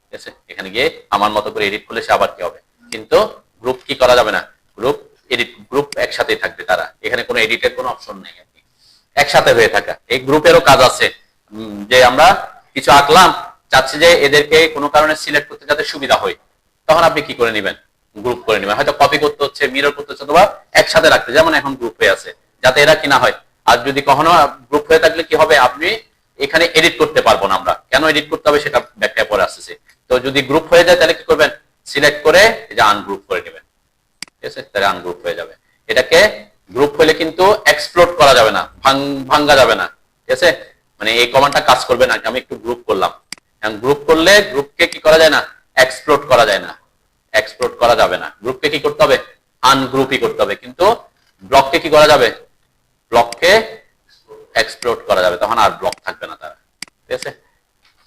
ঠিক আছে, এখানে গিয়ে আমার মতো করে এডিট করলে সে আবার কি হবে, কিন্তু গ্রুপ কি করা যাবে না, গ্রুপ একসাথেই থাকবে তারা, এখানে কোনো এডিটের কোনো অপশন নেই আর কি, একসাথে হয়ে থাকা। এই গ্রুপেরও কাজ আছে, যে আমরা কিছু আঁকলাম, চাচ্ছি যে এদেরকে কোনো কারণে সিলেক্ট করতে যাতে সুবিধা হয়, তখন আপনি কি করে নেবেন, গ্রুপ করে নেবেন, হয়তো কপি করতে হচ্ছে, মিরর করতে হচ্ছে, অথবা একসাথে রাখতে, যেমন এখন গ্রুপ হয়ে আছে, যাতে এরা কি না হয়। আর যদি কখনো গ্রুপ হয়ে থাকলে কি হবে, আপনি এখানে এডিট করতে পারবো না, আমরা কেন এডিট করতে হবে সেটা ব্যাখ্যায় পরে আসতেছে। তো যদি গ্রুপ হয়ে যায় তাহলে কি করবেন, সিলেক্ট করে এই যে আনগ্রুপ করে নেবেন, ঠিক আছে, তাহলে আনগ্রুপ হয়ে যাবে। এটাকে গ্রুপ হলে কিন্তু এক্সপ্লোড করা যাবে না, ভাঙ্গা যাবে না, ঠিক আছে, মানে এই কমান্ডটা কাজ করবে না। আমি একটু গ্রুপ করলাম, গ্রুপ করলে গ্রুপকে কি করা যায় না, এক্সপ্লোড করা যায় না, এক্সপ্লোড করা যাবে না, গ্রুপকে কি করতে হবে, আনগ্রুপই করতে হবে, কিন্তু ব্লককে কি করা যাবে, ব্লককে এক্সপ্লোড করা যাবে, তখন আর ব্লক থাকবে না তারা। ঠিক আছে,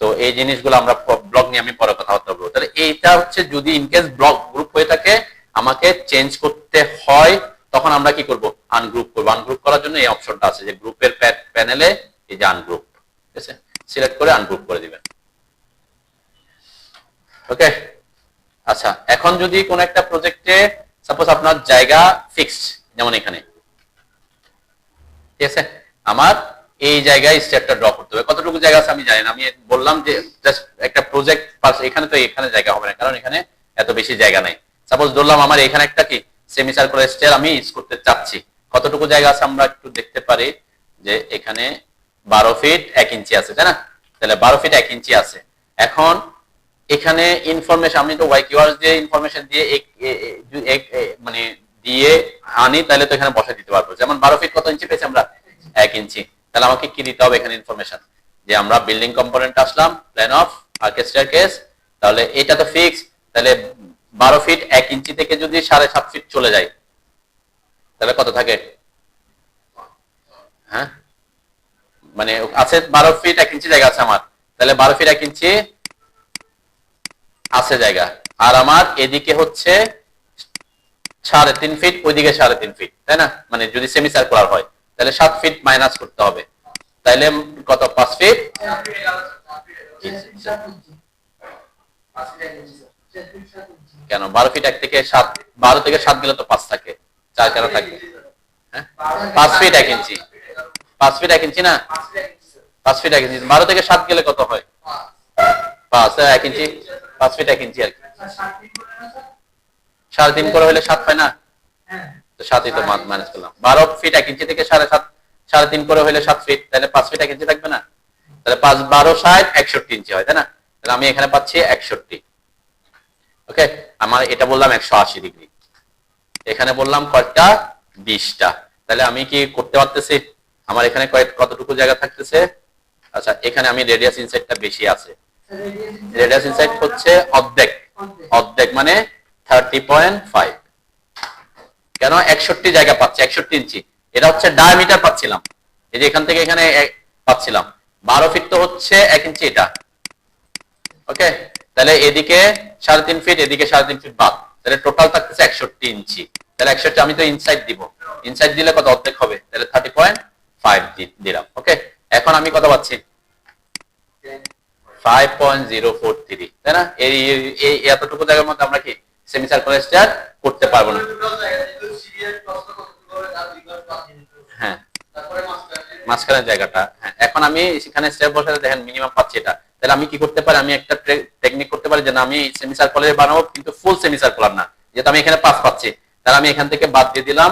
তো এই জিনিসগুলো আমরা ব্লক নিয়ে আমি পরে কথা বলবো। তাহলে এইটা হচ্ছে যদি ইনকেস ব্লক গ্রুপ হয়ে থাকে, আমাকে চেঞ্জ করতে হয়, তখন আমরা কি করব, আনগ্রুপ করব। আনগ্রুপ করার জন্য এই অপশনটা আছে, যে গ্রুপের প্যানেলে এই যে আনগ্রুপ, ঠিক আছে, সিলেক্ট করে আনগ্রুপ করে দিবেন। ওকে, আচ্ছা, এখন যদি কোন একটা প্রজেক্টে সাপোজ আপনার জায়গা ফিক্সড, যেমন এখানে, ঠিক আছে, আমার এই জায়গায় স্টেপটা ড্র করতে হবে, কতটুকু জায়গা আছে আমি জানি না, আমি বললাম যে জাস্ট একটা প্রজেক্ট পাস, এখানে তো এখানে জায়গা হবে না, কারণ এখানে এত বেশি জায়গা নাই। সাপোজ ধরলাম আমার এখানে একটা কি সেমি সার্কুলার স্টেয়ার আমি ইউজ করতে চাচ্ছি, কতটুকু জায়গা আছে আমরা একটু দেখতে পারি, যে এখানে 12 ফিট 1 ইঞ্চি আছে, তাই না, তাহলে 12 ফিট 1 ইঞ্চি আছে। এখন এখানে ইনফরমেশন আমি তো ওয়াইকিউআরস দিয়ে ইনফরমেশন দিয়ে মানে দিয়ে আনি, তাহলে তো এখানে বসা দিতে পারবো, যেমন 12 ফিট কত ইঞ্চি পেয়েছি আমরা, 1 ইঞ্চি। তাহলে আমাকে কি দিতে হবে এখানে ইনফরমেশন, যে আমরা building component Aslam, plan of architecture case, তাহলে এটা তো ফিক্স, তাহলে 12 ফিট 1 ইঞ্চি থেকে যদি 7.5 ফিট চলে যায় তাহলে কত থাকে, হ্যাঁ মানে আছে 12 ফিট 1 ইঞ্চি জায়গা আছে আমার, তাহলে 12 ফিট 1 ইঞ্চি আছে জায়গা, আর আমার এদিকে হচ্ছে 3.5 ফিট, ওইদিকে 3.5 ফিট, তাই না, মানে যদি সেমি সার্কুলার হয় তাহলে 7 ফিট মাইনাস করতে হবে, তাইলে কত, 5 ফিট, কেন 12 ফিট 1 থেকে 7, 12 থেকে 7 গেলে তো 5 থাকে, 4 কেন থাকবে, হ্যাঁ 5 ফিট 1 ইঞ্চি, 5 ফিট 1 ইঞ্চি না, 5 ফিট 1 ইঞ্চি, 12 থেকে 7 গেলে কত হয়, 5 1 ইঞ্চি, 5 ফিট 1 ইঞ্চি আর কি, 3.5 করে হলে 7 হয় না, তো 7ই তো মাইনাস করলাম, 12 ফিট 1 ইঞ্চি থেকে 7.5, 3.5 করে হলে 7 ফিট, তাহলে 5 ফিট 1 ইঞ্চি থাকবে না, তাহলে 5 12 60 61 ইঞ্চি হয়, তাই না, তাহলে আমি এখানে পাচ্ছি 61। ওকে, আমার এটা বললাম 180 ডিগ্রি, এখানে বললাম কয়টা, 20টা, তাহলে আমি কি করতে পারতেছি, আমার এখানে কতটুকু জায়গা থাকতেছে, আচ্ছা এখানে আমি রেডিয়াস ইনসাইডটা বেশি আছে, রেডিয়াস ইনসাইড হচ্ছে অর্ধেক, অর্ধেক মানে 30.5, কেন 61 জায়গা পাচ্ছে, 61 ইঞ্চি, এটা হচ্ছে ডায়ামিটার পাচ্ছিলাম, এই যে এখান থেকে এখানে পাচ্ছিলাম, 12 ফিট তো হচ্ছে 1 ইঞ্চি এটা, ওকে। তাহলে এদিকে 3.5 ফিট, এদিকে 3.5 ফিট বাদ, তাহলে টোটাল থাকতেছে 61 ইঞ্চি। তাহলে 61 আমি তো ইনসাইড দিব, ইনসাইড দিলে কত অর্ধেক হবে, তাহলে 30.5 দিলাম, ওকে। এখন আমি কত পাচ্ছি, 5.043, তাই না? এই এতটুকু জায়গার মধ্যে আমরা কি সেমি সার্কুলার স্টেয়ার করতে পারবো না। হ্যাঁ, মাঝখানের জায়গাটা, হ্যাঁ। এখন আমি সেখানে স্টেপ বসাতে দেখেন মিনিমাম পাচ্ছি এটা, তাহলে আমি কি করতে পারি, আমি একটা টেকনিক করতে পারি যে না আমি সেমি সার্কুলার বানাবো কিন্তু ফুল সেমি সার্কুলার না, যেহেতু আমি এখানে 5 পাচ্ছি, তাহলে আমি এখান থেকে বাদ দিয়ে দিলাম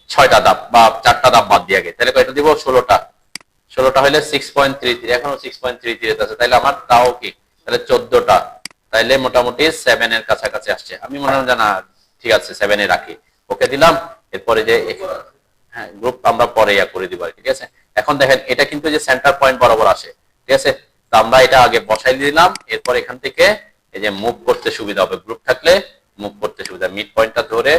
6টা ধাপ বা 4টা ধাপ বাদ দিয়ে আগে, তাহলে কয়টা দিব, 16টা হলে 6.33, এখনো 6.33 আছে, তাহলে আমার তাও কি, তাহলে 14টা, তাইলে মোটামুটি 7 এর কাছাকাছি আসছে। আমি মনে হয় জানা ঠিক আছে 7 এ রাখি, ওকে দিলাম। এরপরে যে হ্যাঁ গ্রুপ আমরা পরে করে দিব আর কি, ঠিক আছে। এখন দেখেন এটা কিন্তু যে সেন্টার পয়েন্ট বরাবর আসে, ঠিক আছে। তো আমরা এটা আগে বসাই দিলাম, এরপর এখান থেকে এই যে মুভ করতে সুবিধা হবে, গ্রুপ থাকলে মুভ করতে সুবিধা, মিড পয়েন্টটা ধরে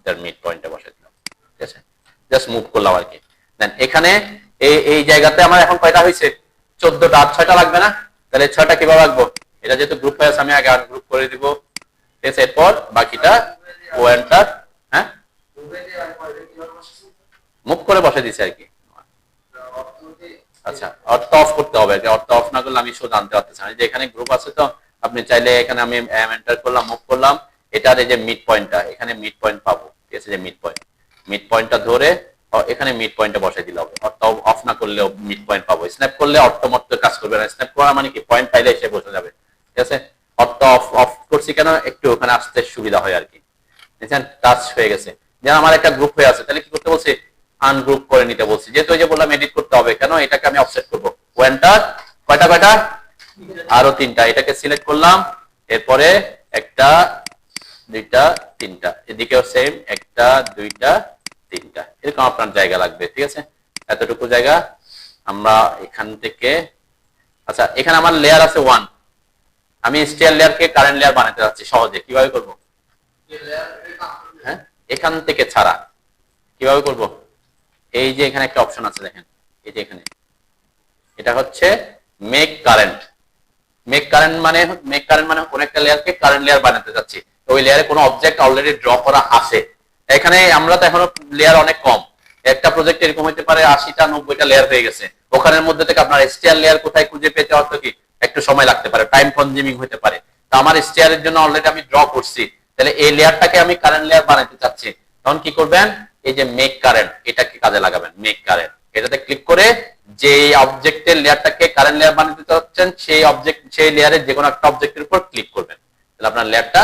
তার মিড পয়েন্টে বসাই দিলাম, ঠিক আছে। জাস্ট মুভ করলাম আর কি। দেন এখানে এই জায়গাতে আমার এখন কয়টা হয়েছে, 14টা, আর 6টা লাগবে না, তাহলে 6টা কিভাবে রাখবো, এটা যেহেতু গ্রুপ হয়ে আছে আমি আগে আনগ্রুপ করে দিব, ঠিক আছে। এরপর বাকিটা ও এন্টার, হ্যাঁ মুভ করে বসে দিছে আর কি। আচ্ছা, অর্থ অফ করতে হবে, অর্থ অফ না করলে আমি শো জানতে পারতেছি না, যে এখানে গ্রুপ আছে তো আপনি চাইলে এখানে আমি এন্টার করলাম, মুভ করলাম, এটার এই যে মিড পয়েন্টটা, এখানে মিড পয়েন্ট পাবো, ঠিক আছে, যে মিড পয়েন্টটা ধরে এখানে মিড পয়েন্টে বসাই দিলে হবে, অর্থ অফ না করলেও মিড পয়েন্ট পাবো। স্ন্যাপ করলে অর্থ মত কাজ করবে না, স্ন্যাপ করা মানে কি পয়েন্ট পাইলে এসে বসে যাবে, ঠিক আছে। অর্থ অফ অফ করছি কেন, একটু ওখানে আসতে সুবিধা হয় আর কি, বুঝছেন। টাচ হয়ে গেছে, যেন আমার একটা গ্রুপ হয়ে আছে, তাহলে কি করতে বলছি, আনগ্রুপ করে নিতে বলছি, যেহেতু ওই যে বললাম এডিট করতে হবে, কেন এটাকে আমি অফসেট করবো, ওয়েন্টার কয়টা আরো 3টা, এটাকে সিলেক্ট করলাম, এরপরে 1টা 2টা 3টা, এদিকেও সেম 1টা 2টা 3টা, এরকম আপনার জায়গা লাগবে, ঠিক আছে। এতটুকু জায়গা আমরা এখান থেকে, আচ্ছা এখানে আমার লেয়ার আছে 1, আমি স্টেয়ার লেয়ারকে কারেন্ট লেয়ার বানাতে যাচ্ছি সহজে, কিভাবে করব, হ্যাঁ এখান থেকে ছাড়া কিভাবে করব, এই যে এখানে একটা অপশন আছে দেখেন, এই যে এখানে এটা হচ্ছে মেক কারেন্ট। মেক কারেন্ট মানে কোন একটা লেয়ারকে কারেন্ট লেয়ার বানাতে যাচ্ছি, ওই লেয়ারে কোনো অবজেক্ট অলরেডি ড্র করা আছে। এখানে আমরা তো এখনো লেয়ার অনেক কম, একটা প্রজেক্ট এরকম হতে পারে 80টা 90টা লেয়ার হয়ে গেছে, ওখানের মধ্যে থেকে আপনার স্টেয়ার লেয়ার কোথায় খুঁজে পেতে হয়তো কি একটু সময় লাগতে পারে, টাইম কনজিউমিং হতে পারে। তো আমার স্টেয়ারের জন্য অলরেডি আমি ড্র করছি, তাহলে এই লেয়ারটাকে আমি কারেন্ট লেয়ার বানাতে চাচ্ছি, তখন কি করবেন, এই যে মেক কারেন্ট এটাকে কাজে লাগাবেন, মেক কারেন্ট এটাতে ক্লিক করে যে অবজেক্টের লেয়ারটাকে কারেন্ট লেয়ার বানাতে চাচ্ছেন সেই লেয়ারের যে কোনো একটা অবজেক্টের উপর ক্লিক করবেন, তাহলে আপনার লেয়ারটা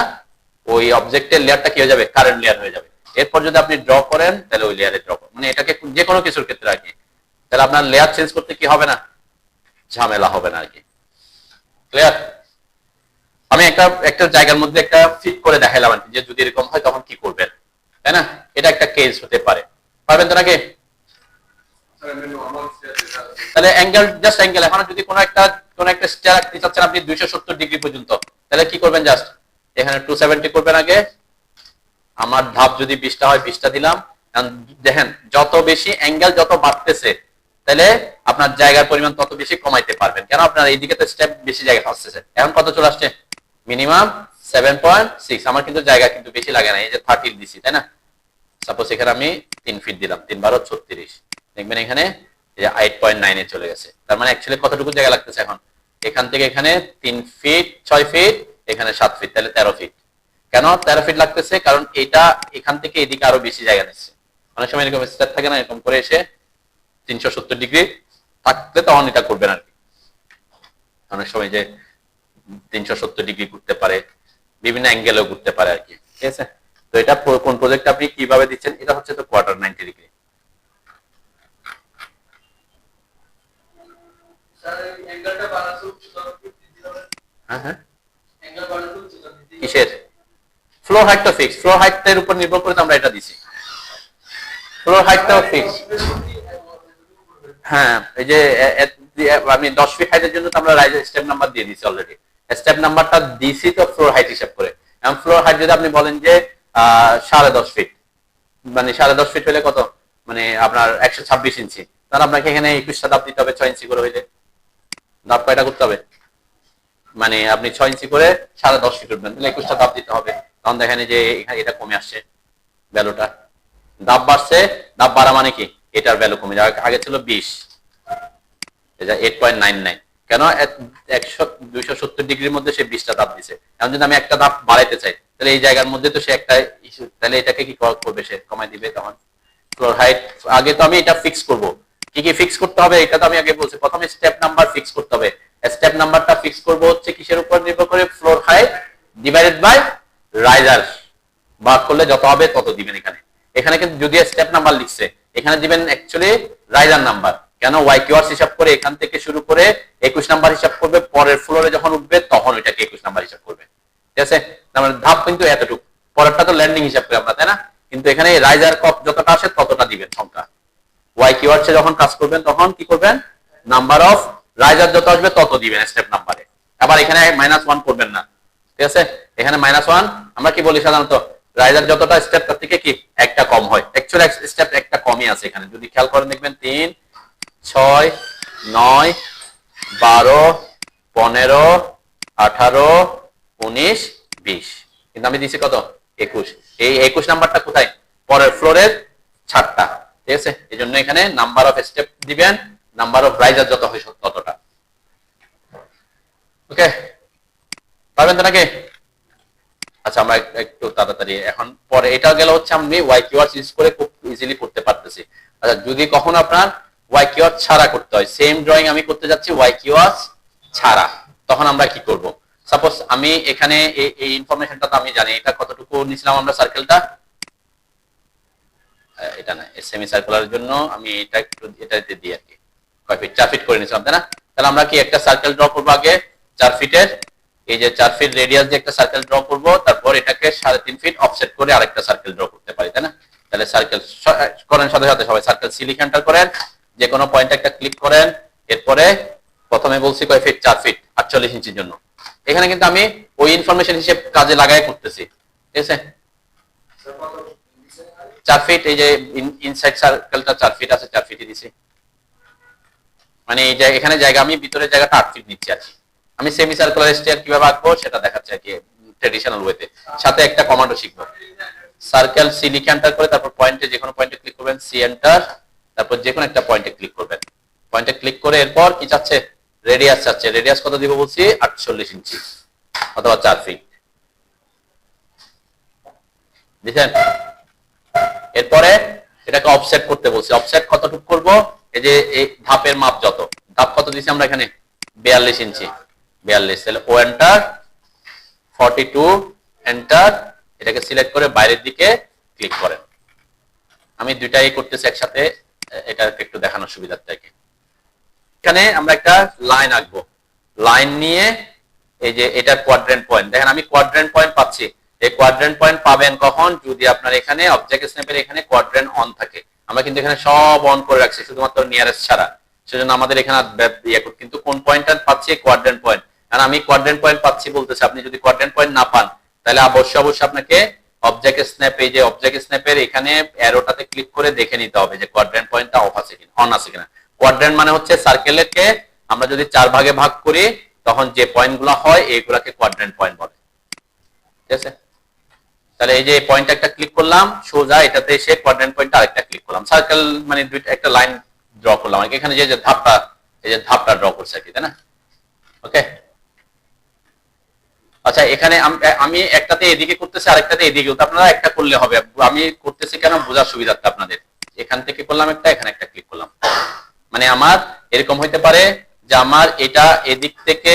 ওই অবজেক্টের লেয়ারটা কি হয়ে যাবে, কারেন্ট লেয়ার হয়ে যাবে। এরপর যদি আপনি ড্র করেন তাহলে ওই লেয়ারে ড্র করেন, মানে এটাকে যে কোনো কিছুর ক্ষেত্রে আর কি, তাহলে আপনার লেয়ার চেঞ্জ করতে কি হবে না, ঝামেলা হবে না আর কি। ক্লিয়ার? আমি একটা জায়গার মধ্যে একটা ফিট করে দেখাইলাম আর কি, যে যদি এরকম হয় তখন কি করবেন, তাই না? এটা একটা কেস হতে পারে, পারবেন তো নাকি? তাহলে অ্যাঙ্গেল, জাস্ট অ্যাঙ্গেল, এখন যদি কোনো একটা স্টেয়ার রাখতে চাচ্ছেন আপনি 270 ডিগ্রি পর্যন্ত, তাহলে কি করবেন, জাস্ট এখানে 270 করবেন আগে, আমার ধাপ যদি 20টা হয় 20টা দিলাম। দেখেন যত বেশি অ্যাঙ্গেল যত বাড়তেছে তাহলে আপনার জায়গার পরিমাণ তত বেশি কমাইতে পারবেন, কেন আপনার এইদিকে তো স্টেপ বেশি জায়গা আসতেছে। এখন কত চলে আসছে, মিনিমাম 7.6, আমার কিন্তু জায়গা কিন্তু বেশি লাগে না, এই যে 30 দিছি, তাই না? সাপোজ এখানে আমি 3 ফিট দিলাম, 3 12 36, দেখবেন এখানে এই যে 8.9 এ চলে গেছে, তার মানে অ্যাকচুয়ালি কতটুকু জায়গা লাগতেছে এখন, এখান থেকে এখানে 3 ফিট 6 ফিট, এখানে 7 ফিট, তাহলে 13 ফিট। কেন 13 ফিট লাগতেছে, কারণ এটা এখান থেকে এদিকে আরো বেশি জায়গা নিচ্ছে, অনেক সময় এরকম স্টেপ থাকে না, এরকম করে এসে 370 ডিগ্রি থাকলে তখন এটা করবেন আর কি, অনেক সময় যে 370 ডিগ্রি ঘুরতে পারে, বিভিন্ন অ্যাঙ্গেলেও ঘুরতে পারে আর কি, ঠিক আছে। তো এটা কোন প্রজেক্ট আপনি কিভাবে দিচ্ছেন, এটা হচ্ছে তো কোয়ার্টার 90 ডিগ্রি। হ্যাঁ হ্যাঁ, কিসের ফ্লোর হাইটটা ফিক্স, ফ্লোর হাইটের উপর নির্ভর করে আমরা এটা দিছি, ফ্লোর হাইটটাও ফিক্স। হ্যাঁ এই যে আমি 10 ফিট হাইটের জন্য তো আমরা স্টেপ নাম্বার দিয়ে দিছি অলরেডি, স্টেপ নাম্বারটা দিছি তো ফ্লোর হাইট হিসাব করে। এখন ফ্লোর হাইট যদি আপনি বলেন যে 10.5 ফিট, মানে 10.5 ফিট হলে কত, মানে আপনার 126 ইঞ্চি, তাহলে আপনাকে এখানে 21টা ধাপ দিতে হবে 6 ইঞ্চি করে হইলে। ধাপ কয়টা করতে হবে, মানে আপনি 6 ইঞ্চি করে 10.5 ফিট উঠবেন, তাহলে 21টা ধাপ দিতে হবে। তখন দেখেন যে এখানে এটা কমে আসছে ভ্যালুটা, ধাপ বাড়ছে, ধাপ বাড়া মানে কি এটার ভ্যালু কমে যাবে, আগে ছিল 20, এটা 8.99, কেন 270 ডিগ্রির মধ্যে সে 20টা ধাপ দিছে। এখন যদি আমি একটা ধাপ বাড়াইতে চাই তাহলে এই জায়গার মধ্যে তো সে একটা ইস্যু, তাহলে এটাকে কি করবে, সে কমাই দিবে। তখন ফ্লোর হাইট আগে তো আমি এটা ফিক্স করব, কি কি ফিক্স করতে হবে এটা তো আমি আগে বলছি, প্রথমে স্টেপ নাম্বার ফিক্স করতে হবে। স্টেপ নাম্বারটা ফিক্স করব হচ্ছে কিসের উপর নির্ভর করে, floor height divided by riser, ভাগ করলে যত হবে তত দিবেন। এখানে এখানে কিন্তু যদি স্টেপ নাম্বার লিখছে, এখানে দিবেন অ্যাকচুয়ালি রাইজার নাম্বার, কেন ওয়াই কিউআরস হিসাব করে এখান থেকে শুরু করে 21 নাম্বার হিসাব করবে, পরের ফ্লোরে যখন উঠবে তখন ওইটাকে 21 নাম্বার হিসাব করবে, ঠিক আছে। তার মানে ধাপ কিন্তু এতটুকু, পরেরটা তো ল্যান্ডিং হিসাব করে আমরা, তাই না, কিন্তু এখানে রাইজার যতটা আসে ততটা দিবেন সংখ্যা। ওয়াই কিওয়ার্ডসে যখন কাজ করবেন তখন কি করবেন, নাম্বার অফ রাইজার যত আসবে তত দিবেন স্টেপ নাম্বারে। আবার এখানে -1 করবেন না, ঠিক আছে। এখানে -1 আমরা কি বলি সাধারণত, রাইজার যতটা স্টেপ তার থেকে কি একটা কম হয়, অ্যাকচুয়ালি স্টেপ একটা কমই আছে এখানে, যদি খেয়াল করেন দেখবেন 3, 6, 9, 12, 15, 18, 19, 20, কিন্তু আমি দিছি কত 21। এই 21 নাম্বারটা কোথায়, পরের ফ্লোরের ছাদটা, ঠিক আছে। এই জন্য এখানে নাম্বার অফ স্টেপ দিবেন, নাম্বার অফ রাইজার যত হয় ততটা। ওকে, পারবেন তো নাকি? আচ্ছা, আমরা একটু তাড়াতাড়ি এখন, পরে এটা গেল হচ্ছে আমি ওয়াই কিওয়ার্ডস ইউজ করে খুব ইজিলি করতে পারতেছি। আচ্ছা, যদি কখনো আপনার ওয়াই কিওয়ার্ড ছাড়া করতে হয়, সেম ড্রয়িং আমি করতে যাচ্ছি ওয়াই কিওয়ার্ডস ছাড়া, তখন আমরা কি করব, সাপোজ আমি এখানে এই ইনফরমেশনটা তো আমি জানি, এটা কতটুকু নিছিলাম আমরা সার্কেলটা, এটা না সেমি সার্কুলারের জন্য আমি এটা একটু এটাতে দিই আর কি, কয় ফিট, 4 ফিট করে নিছিলাম, তাই না। তাহলে আমরা কি একটা সার্কেল ড্র করব আগে 4 ফিটের, এই যে 4 ফিট রেডিয়াস দিয়ে একটা সার্কেল ড্র করব, তারপর এটাকে 3.5 ফিট অফসেট করে আরেকটা সার্কেল ড্র করতে পারি, তাই না। তাহলে সার্কেল করেন সাথে সাথে সবাই, সার্কেল সিলিক এন্টার করেন, যে কোনো পয়েন্টে একটা ক্লিক করেন, এরপরে প্রথমে বলছি কয় ফিট, 4 ফিট 48 ইঞ্চির জন্য। এখানে কিন্তু আমি ওই ইনফরমেশন হিসেবে কাজে লাগাই করতেছি, ঠিক আছে। 4 ফিট, এই যে ইনসাইড সার্কেলটা 4 ফিট আছে, 4 ফিটই দিছি, মানে এই যে এখানে জায়গা আমি ভিতরের জায়গাটা 8 ফিট নিচ্ছি আর কি। আমি সেমি সার্কুলার স্টেয়ার কিভাবে আঁকবো সেটা দেখাচ্ছি আর কি ট্রেডিশনাল ওয়েতে, সাথে একটা কমান্ডও শিখবো। সার্কেল সি লিখে এন্টার করে তারপর পয়েন্টে, যে কোনো পয়েন্টে ক্লিক করবেন, সি এন্টার, তারপর যে কোনো একটা পয়েন্টে ক্লিক করবেন, পয়েন্টে ক্লিক করে এরপর কি চাচ্ছে, রেডিয়াস চাচ্ছে। রেডিয়াস কত দিব বলছি, 48 ইঞ্চি অথবা 4 ফিট বুঝছেন। এরপরে এটাকে অফসেট করতে বলছি, অফসেট কতটুকু করব, এই যে এই ধাপের মাপ যত, ধাপ কত দিছি আমরা এখানে 42 ইঞ্চি, 42, তাহলে ও এন্টার, 42 এন্টার, এটাকে সিলেক্ট করে বাইরের দিকে ক্লিক করেন। আমি দুইটাই করতেছি একসাথে, এটা একটু দেখানোর সুবিধার্থে। এখানে আমরা একটা লাইন আঁকবো, লাইন নিয়ে এই যে এটা কোয়াড্রেন্ট পয়েন্ট, দেখেন আমি কোয়াড্রেন্ট পয়েন্ট পাচ্ছি। এই কোয়াড্রেন্ট পয়েন্ট পাবেন কখন, যদি আপনার এখানে অবজেক্ট স্ন্যাপের এখানে কোয়াড্রেন্ট অন থাকে। আমরা কিন্তু এখানে সব অন করে রাখছি শুধুমাত্র নিয়ারেস্ট ছাড়া, সেজন্য আমাদের এখানে কিন্তু কোন পয়েন্টটা পাচ্ছি, কোয়াড্রেন্ট পয়েন্ট। কারণ আমি কোয়াড্রেন্ট পয়েন্ট পাচ্ছি বলতেছি, আপনি যদি কোয়াড্রেন্ট পয়েন্ট না পান তাহলে অবশ্যই আপনাকে অবজেক্ট স্ন্যাপ, এই যে অবজেক্ট স্ন্যাপের এখানে অ্যারোটাতে ক্লিক করে দেখে নিতে হবে যে কোয়াড্রেন্ট পয়েন্টটা অফ আছে কিনা, অন আছে কিনা। কোয়াড্রেন্ট মানে হচ্ছে সার্কেলকে আমরা যদি 4 ভাগে ভাগ করি তখন যে পয়েন্টগুলো হয় এইগুলাকে কোয়াড্রেন্ট পয়েন্ট বলে, ঠিক আছে। তাহলে এই যে পয়েন্ট একটা ক্লিক করলাম সোজা, এটাতে এসে কোয়াড্রেন্ট পয়েন্ট আরেকটা ক্লিক করলাম, সার্কেল মানে দুইটা একটা লাইন ড্র করলাম এখানে, যে ধাপটা, এই যে ধাপটা ড্র করছে আর কি, তাই না। ওকে, আচ্ছা এখানে আমি একটাতে এদিকে করতেছি আরেকটাতে এদিকে, আপনারা একটা করলে হবে, আমি করতেছি কেন বোঝার সুবিধার্থে আপনাদের। এখান থেকে করলাম একটা, এখানে একটা ক্লিক করলাম, মানে আমার এরকম হইতে পারে যে আমার এটা এদিক থেকে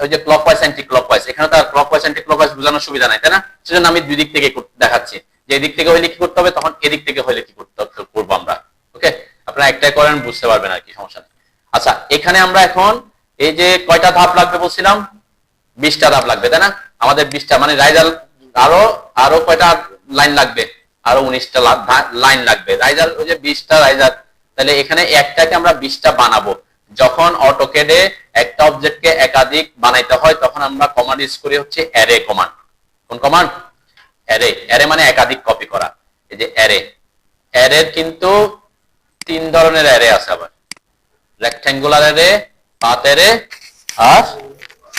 ওই যে ক্লকওয়াইজ অ্যান্টি ক্লকওয়াইজ, এখানে তো আর ক্লকওয়াইজ অ্যান্টি ক্লকওয়াইজ বোঝানোর সুবিধা নাই, তাই না। সেজন্য আমি দুই দিক থেকে দেখাচ্ছি, যে এদিক থেকে হইলে কি করতে হবে, তখন এদিক থেকে হইলে কি করবো আমরা। ওকে, আপনারা একটাই করেন বুঝতে পারবেন আর কি, সমস্যা নেই। আচ্ছা, এখানে আমরা এখন এই যে কয়টা ধাপ লাগবে বলছিলাম, 20টা ধাপ লাগবে, তাই না। আমাদের 20টা মানে রাইজার আরো কয়টা লাইন লাগবে, আরো 19টা লাইন লাগবে রাইজার, ওই যে 20টা রাইজার। তাহলে এখানে একটাকে আমরা 20টা বানাবো। যখন অটোক্যাডে একটা অবজেক্টকে একাধিক বানাইতে হয় তখন আমরা কমান্ড ইউজ করি হচ্ছে অ্যারে কমান্ড। কোন কমান্ড, অ্যারে। অ্যারে মানে একাধিক কপি করা। এই যে অ্যারে, অ্যারের কিন্তু তিন ধরনের অ্যারে আছে আবার, রেক্ট্যাঙ্গুলার অ্যারে, পাথ অ্যারে আর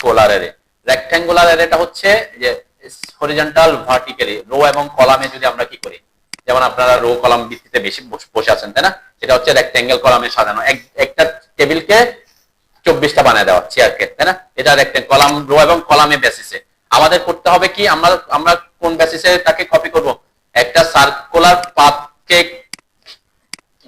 পোলার অ্যারে। রেক্ট্যাঙ্গুলার অ্যারেটা হচ্ছে যে হরিজন্টাল ভার্টিক্যালি রো এবং কলামে যদি আমরা কি করি, যেমন আপনারা রো কলাম ভিত্তিতে বেশি বসে আছেন তাই না, সেটা হচ্ছে রেক্ট্যাঙ্গেল কলামে সাজানো, একটা টেবিলকে 24টা বানায় দেওয়া চেয়ারকে, তাই না, এটা রেক্ট্যাঙ্গেল কলাম রো এবং কলামে বেসিসে। আমাদের করতে হবে কি, আমরা কোন বেসিসে তাকে কপি করব, একটা সার্কুলার পাথকে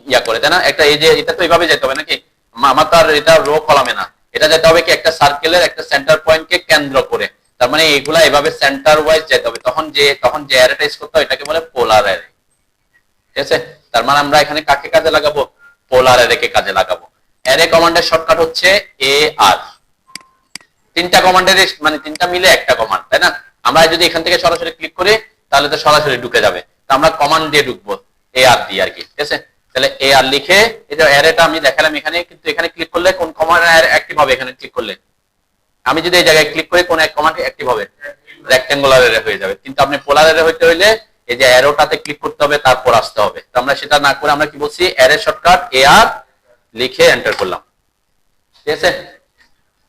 ইয়া করে, তাই না, একটা এই যে এটা তো এইভাবে যেতে হবে নাকি, আমার তো আর এটা রো কলামে না, এটা যেতে হবে কি একটা সার্কেলের একটা সেন্টার পয়েন্টকে কেন্দ্র করে, তার মানে এগুলা এভাবে সেন্টার ওয়াইজ যেতে হবে, তখন যে অ্যারেটা ইউজ করতে হয় এটাকে বলে পোলার অ্যারে। ঠিক আছে, তার মানে আমরা এখানে কাকে কাজে লাগাবো, পোলার অ্যারে কে কাজে লাগাবো। অ্যারে কমান্ডের শর্টকাট হচ্ছে এ আর, তিনটা কমান্ডের মানে তিনটা মিলে একটা কমান্ড, তাই না, আমরা যদি এখান থেকে সরাসরি ক্লিক করি তাহলে তো সরাসরি ঢুকে যাবে, তো আমরা কমান্ড দিয়ে ঢুকবো এ আর দিয়ে আর কি। ঠিক আছে, তাহলে এ আর লিখে এটা অ্যারেটা আমি দেখালাম এখানে, কিন্তু এখানে ক্লিক করলে কোন কমান্ড অ্যাক্টিভ হবে, এখানে ক্লিক করলে আমি যদি এই জায়গায় ক্লিক করি কোন এক কমান্ড অ্যাক্টিভ হবে, রেক্ট্যাঙ্গুলার অ্যারে হয়ে যাবে। কিন্তু আপনি পোলার অ্যারে হইতে হইলে এই যে অ্যারোটাতে ক্লিক করতে হবে, তারপর আসতে হবে, তো আমরা সেটা না করে আমরা কি বলছি, অ্যারে শর্টকাট এ আর লিখে এন্টার করলাম। ঠিক আছে,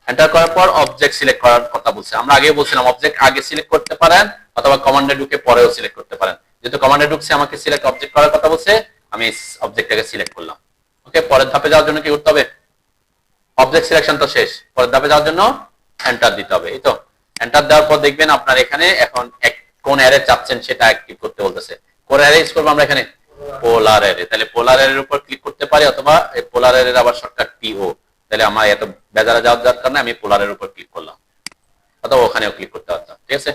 এন্টার করার পর অবজেক্ট সিলেক্ট করার কথা বলছে, আমরা আগে বলছিলাম অবজেক্ট আগে সিলেক্ট করতে পারেন অথবা কমান্ডে ঢুকে পরেও সিলেক্ট করতে পারেন, যেহেতু কমান্ডে ঢুকছে আমাকে সিলেক্ট অবজেক্ট করার কথা বলছে, আমি অবজেক্টটাকে সিলেক্ট করলাম। ওকে, পরের ধাপে যাওয়ার জন্য কি করতে হবে, অবজেক্ট সিলেকশন তো শেষ, পরের ধাপে যাওয়ার জন্য এন্টার দিতে হবে। এই তো এন্টার দেওয়ার পর দেখবেন আপনার এখানে এখন কোন অ্যারে চাচ্ছেন সেটা অ্যাক্টিভ করতে বলতেছে, কোন অ্যারে ইউজ করব আমরা এখানে, পোলার অ্যারে, তাহলে পোলার অ্যারের উপর ক্লিক করতে পারি অথবা এই পোলার অ্যারের আবার শর্টকাট পিও, তাহলে আমার এত বেজারে যাওয়ার দরকার নেই, আমি পোলারের উপর ক্লিক করলাম অথবা ওখানেও ক্লিক করতে পারতাম। ঠিক আছে,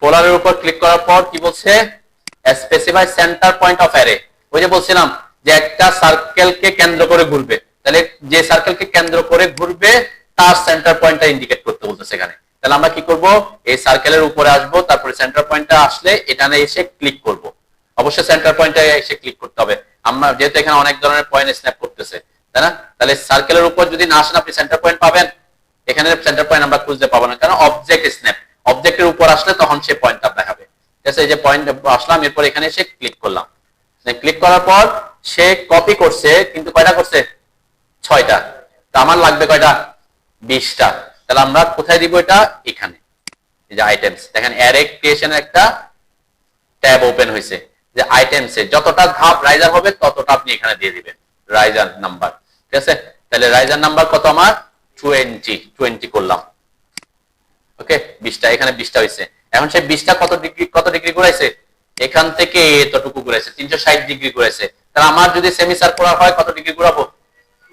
পোলারের উপর ক্লিক করার পর কি বলছে, specify centre point of array, ওই যে বলছিলাম যে একটা সার্কেলকে কেন্দ্র করে ঘুরবে, তাহলে যে সার্কেলকে কেন্দ্র করে ঘুরবে তার সেন্টার পয়েন্টটা ইন্ডিকেট করতে বলতেছে এখানে। তাহলে আমরা কি করব, এই সার্কেলের উপরে আসবো, তারপরে সেন্টার পয়েন্টটা আসলে এখানে এসে ক্লিক করব, অবশ্যই সেন্টার পয়েন্টে এসে ক্লিক করতে হবে, আমরা যেহেতু এখানে অনেক ধরনের পয়েন্ট স্ন্যাপ করতেছে, তাই না, তাহলে সার্কেলের উপর যদি না আসেন আপনি সেন্টার পয়েন্ট পাবেন, এখানে সেন্টার পয়েন্ট আমরা খুঁজতে পাবো না, কারণ অবজেক্ট স্ন্যাপ, অবজেক্টের উপর আসলে তখন সে পয়েন্টটা দেখাবে। ঠিক আছে, এই যে পয়েন্ট আসলাম, এরপর এখানে এসে ক্লিক করলাম, ক্লিক করার পর সে কপি করছে, কিন্তু কয়টা করছে, 6টা, তো আমার লাগবে কয়টা, 20টা, তাহলে আমরা কোথায় দিব এটা, এখানে এই যে আইটেমস, দেখেন অ্যারে ক্রিয়েশনের একটা ট্যাব ওপেন হয়েছে, যে আইটেমসে যতটা ধাপ রাইজার হবে ততটা আপনি এখানে দিয়ে দিবেন রাইজার নাম্বার। ঠিক আছে, তাহলে রাইজার নাম্বার কত আমার 20 করলাম। ওকে, 20টা, এখানে 20টা হয়েছে, এখন সেই 20টা কত ডিগ্রি ঘুরাইছে, এখান থেকে এতটুকু ঘুরাইছে, 360 ডিগ্রি ঘুরাইছে, তাহলে আমার যদি সেমি সার্কুলার হয় কত ডিগ্রি ঘুরাবো,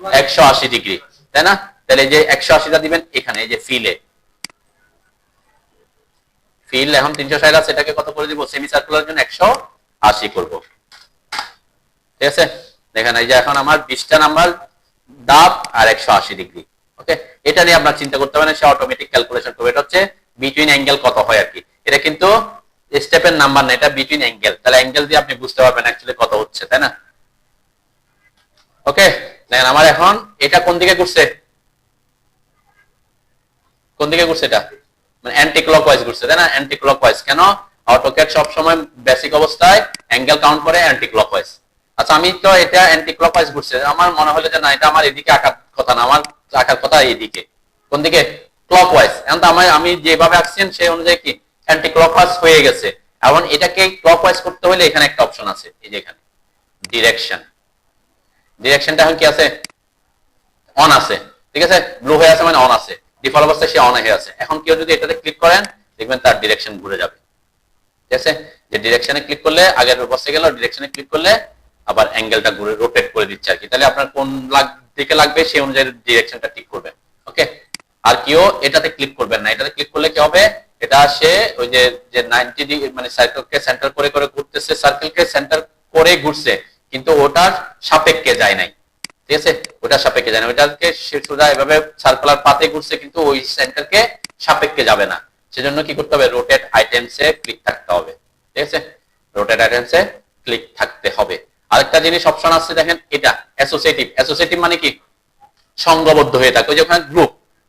180 ডিগ্রি, তাই না, তাহলে এই যে 180টা দিবেন এখানে, এই যে ফিল এখন 360 আছে, এটাকে কত করে দিব, সেমি সার্কুলার জন্য 180 করব। ঠিক আছে, দেখেন এই যে এখন আমার 20টা নাম্বার দাব আর 180 ডিগ্রি। ওকে, এটা নিয়ে আপনার চিন্তা করতে হবে না, সে অটোমেটিক ক্যালকুলেশন করবে, এটা হচ্ছে বিটুইন অ্যাঙ্গেল কত হয় আর কি, এটা কিন্তু স্টেপের নাম্বার না, এটা বিটুইন অ্যাঙ্গেল, তাহলে অ্যাঙ্গেল দিয়ে আপনি বুঝতে পারবেন অ্যাকচুয়ালি কত হচ্ছে, তাই না। ওকে, দেখেন আমার এখন এটা কোন দিকে ঘুরছে, কোন দিকে ঘুরছে, এটা মানে অ্যান্টি ক্লকওয়াইজ ঘুরছে, তাই না, অ্যান্টি ক্লকওয়াইজ, কেন, অটোক্যাড সব সময় বেসিক অবস্থায় অ্যাঙ্গেল কাউন্ট করে অ্যান্টি ক্লকওয়াইজ। আচ্ছা, আমি তো এটা অ্যান্টি ক্লকওয়াইজ ঘুরছে, আমার মনে হলো যে না, এটা আমার এদিকে আঁকার কথা না, আমার আঁকার কথা এইদিকে, কোন দিকে, ক্লকওয়াইজ, এখন তো আমি যেভাবে আঁকছেন সেই অনুযায়ী কি অ্যান্টি ক্লকওয়াইজ হয়ে গেছে। এখন এটাকে ক্লকওয়াইজ করতে হলে এখানে একটা অপশন আছে, এই যে এখানে ডিরেকশনটা এখন কি আছে, অন আছে। ঠিক আছে, ব্লু হয়ে আছে মানে অন আছে, ডিফল্ট অবস্থায় সে অন হয়ে আছে। এখন কেউ যদি এটাতে ক্লিক করেন দেখবেন তার ডিরেকশন ঘুরে যাবে। ঠিক আছে, যে ডিরেকশনে ক্লিক করলে আগের অবস্থায় গেল, ডিরেকশনে ক্লিক করলে আবার অ্যাঙ্গেলটা ঘুরে রোটেট করে দিচ্ছে আর কি, তাহলে আপনার কোন দিকে লাগবে সেই অনুযায়ী ডিরেকশনটা ঠিক করবেন। ওকে, আর কেউ এটাতে ক্লিক করবেন না, এটাতে ক্লিক করলে কি হবে, এটা আসে ওই যে 90 ডিগ্রি মানে সার্কেলকে সেন্টার করে করে ঘুরতেছে, সার্কেলকে সেন্টার করে ঘুরছে কিন্তু ওটার সাপেক্ষে যায় নাই। ঠিক আছে, ওটা সাপেক্ষে যায় না, ওইটাকে সোজা এভাবে সার্কুলার পাতে ঘুরছে কিন্তু ওই সেন্টারকে সাপেক্ষে যাবে না, সেজন্য কি করতে হবে, রোটেট আইটেমসে ক্লিক থাকতে হবে। ঠিক আছে, রোটেট আইটেমসে ক্লিক থাকতে হবে। আরেকটা জিনিস অপশন আছে দেখেন, এটা অ্যাসোসিয়েটিভ মানে কি, সংঘবদ্ধ হয়ে থাকে, ওই যে ওখানে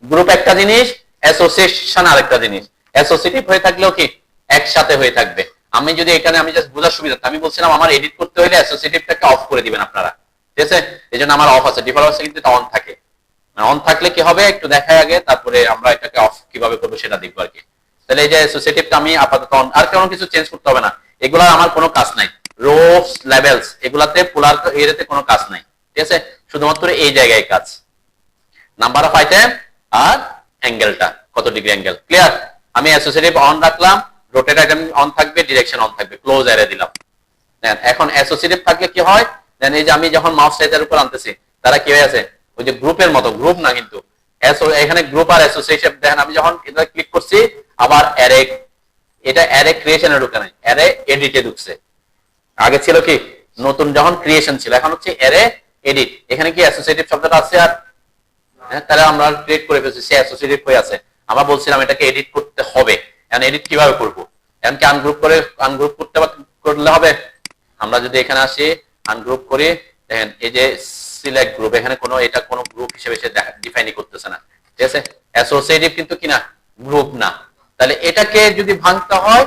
গ্রুপ একটা জিনিস, অ্যাসোসিয়েশন আরেকটা জিনিস, অ্যাসোসিয়েটিভ হয়ে থাকলেও কি একসাথে হয়ে থাকবে। আমি যদি এখানে আমি জাস্ট বোঝার সুবিধা, আমি বলছিলাম আমার এডিট করতে হলে অ্যাসোসিয়েটিভটাকে অফ করে দিবেন আপনারা। ঠিক আছে? এই জন্য আমার অফ আছে, ডিফল্ট অবস্থা কিন্তু এটা অন থাকে। অন থাকলে কি হবে একটু দেখাই আগে, তারপরে আমরা এটাকে অফ কিভাবে করবো সেটা দেখবো আর কি। তাহলে এই যে অ্যাসোসিয়েটিভটা আমি আপাতত অন, আর কোনো কিছু চেঞ্জ করতে হবে না, এগুলা আমার কোনো কাজ নাই। রোস লেভেলস এগুলাতে পোলার এরিয়াতে কোনো কাজ নাই, ঠিক আছে? শুধুমাত্র এই জায়গায় কাজ, নাম্বার অফ আইটেম আর অ্যাঙ্গেলটা কত ডিগ্রি অ্যাঙ্গেল। ক্লিয়ার? আমি অ্যাসোসিয়েটিভ অন রাখলাম, রোটেট আইটেম অন থাকবে, ডিরেকশন অন থাকবে, ক্লোজ এরে দিলাম। এখন অ্যাসোসিয়েটিভ থাকলে কি হয়, দেন এই যে আমি যখন মাউস এটার উপর আনতেছি তারা কি হয়ে আছে, ওই যে গ্রুপের মতো, গ্রুপ না কিন্তু এখানে গ্রুপ আর অ্যাসোসিয়েশন। দেখেন আমি যখন এটা ক্লিক করছি আবার অ্যারে, এটা অ্যারে ক্রিয়েশনে ঢুকে নাই, অ্যারে এডিটে ঢুকছে। আগে ছিল কি নতুন যখন ক্রিয়েশন ছিল, এখন হচ্ছে অ্যারে এডিট। এখানে কি অ্যাসোসিয়েটিভ শব্দটা আছে আর? তাহলে আমরা ক্রিয়েট করে ফেলছি, সে অ্যাসোসিয়েটিভ হয়ে আছে। আমরা বলছিলাম এটাকে এডিট করতে হবে, এখন এডিট কিভাবে করব? এখন কি আনগ্রুপ করে আনগ্রুপ করলে হবে? আমরা যদি এখানে আসি আনগ্রুপ করি, দেখেন এই যে সিলেক্ট গ্রুপ, এখানে কোনো এটা কোনো গ্রুপ হিসেবে সে ডিফাইনই করতেছে না, ঠিক আছে? অ্যাসোসিয়েটিভ কিন্তু কিনা গ্রুপ না। তাহলে এটাকে যদি ভাঙতে হয়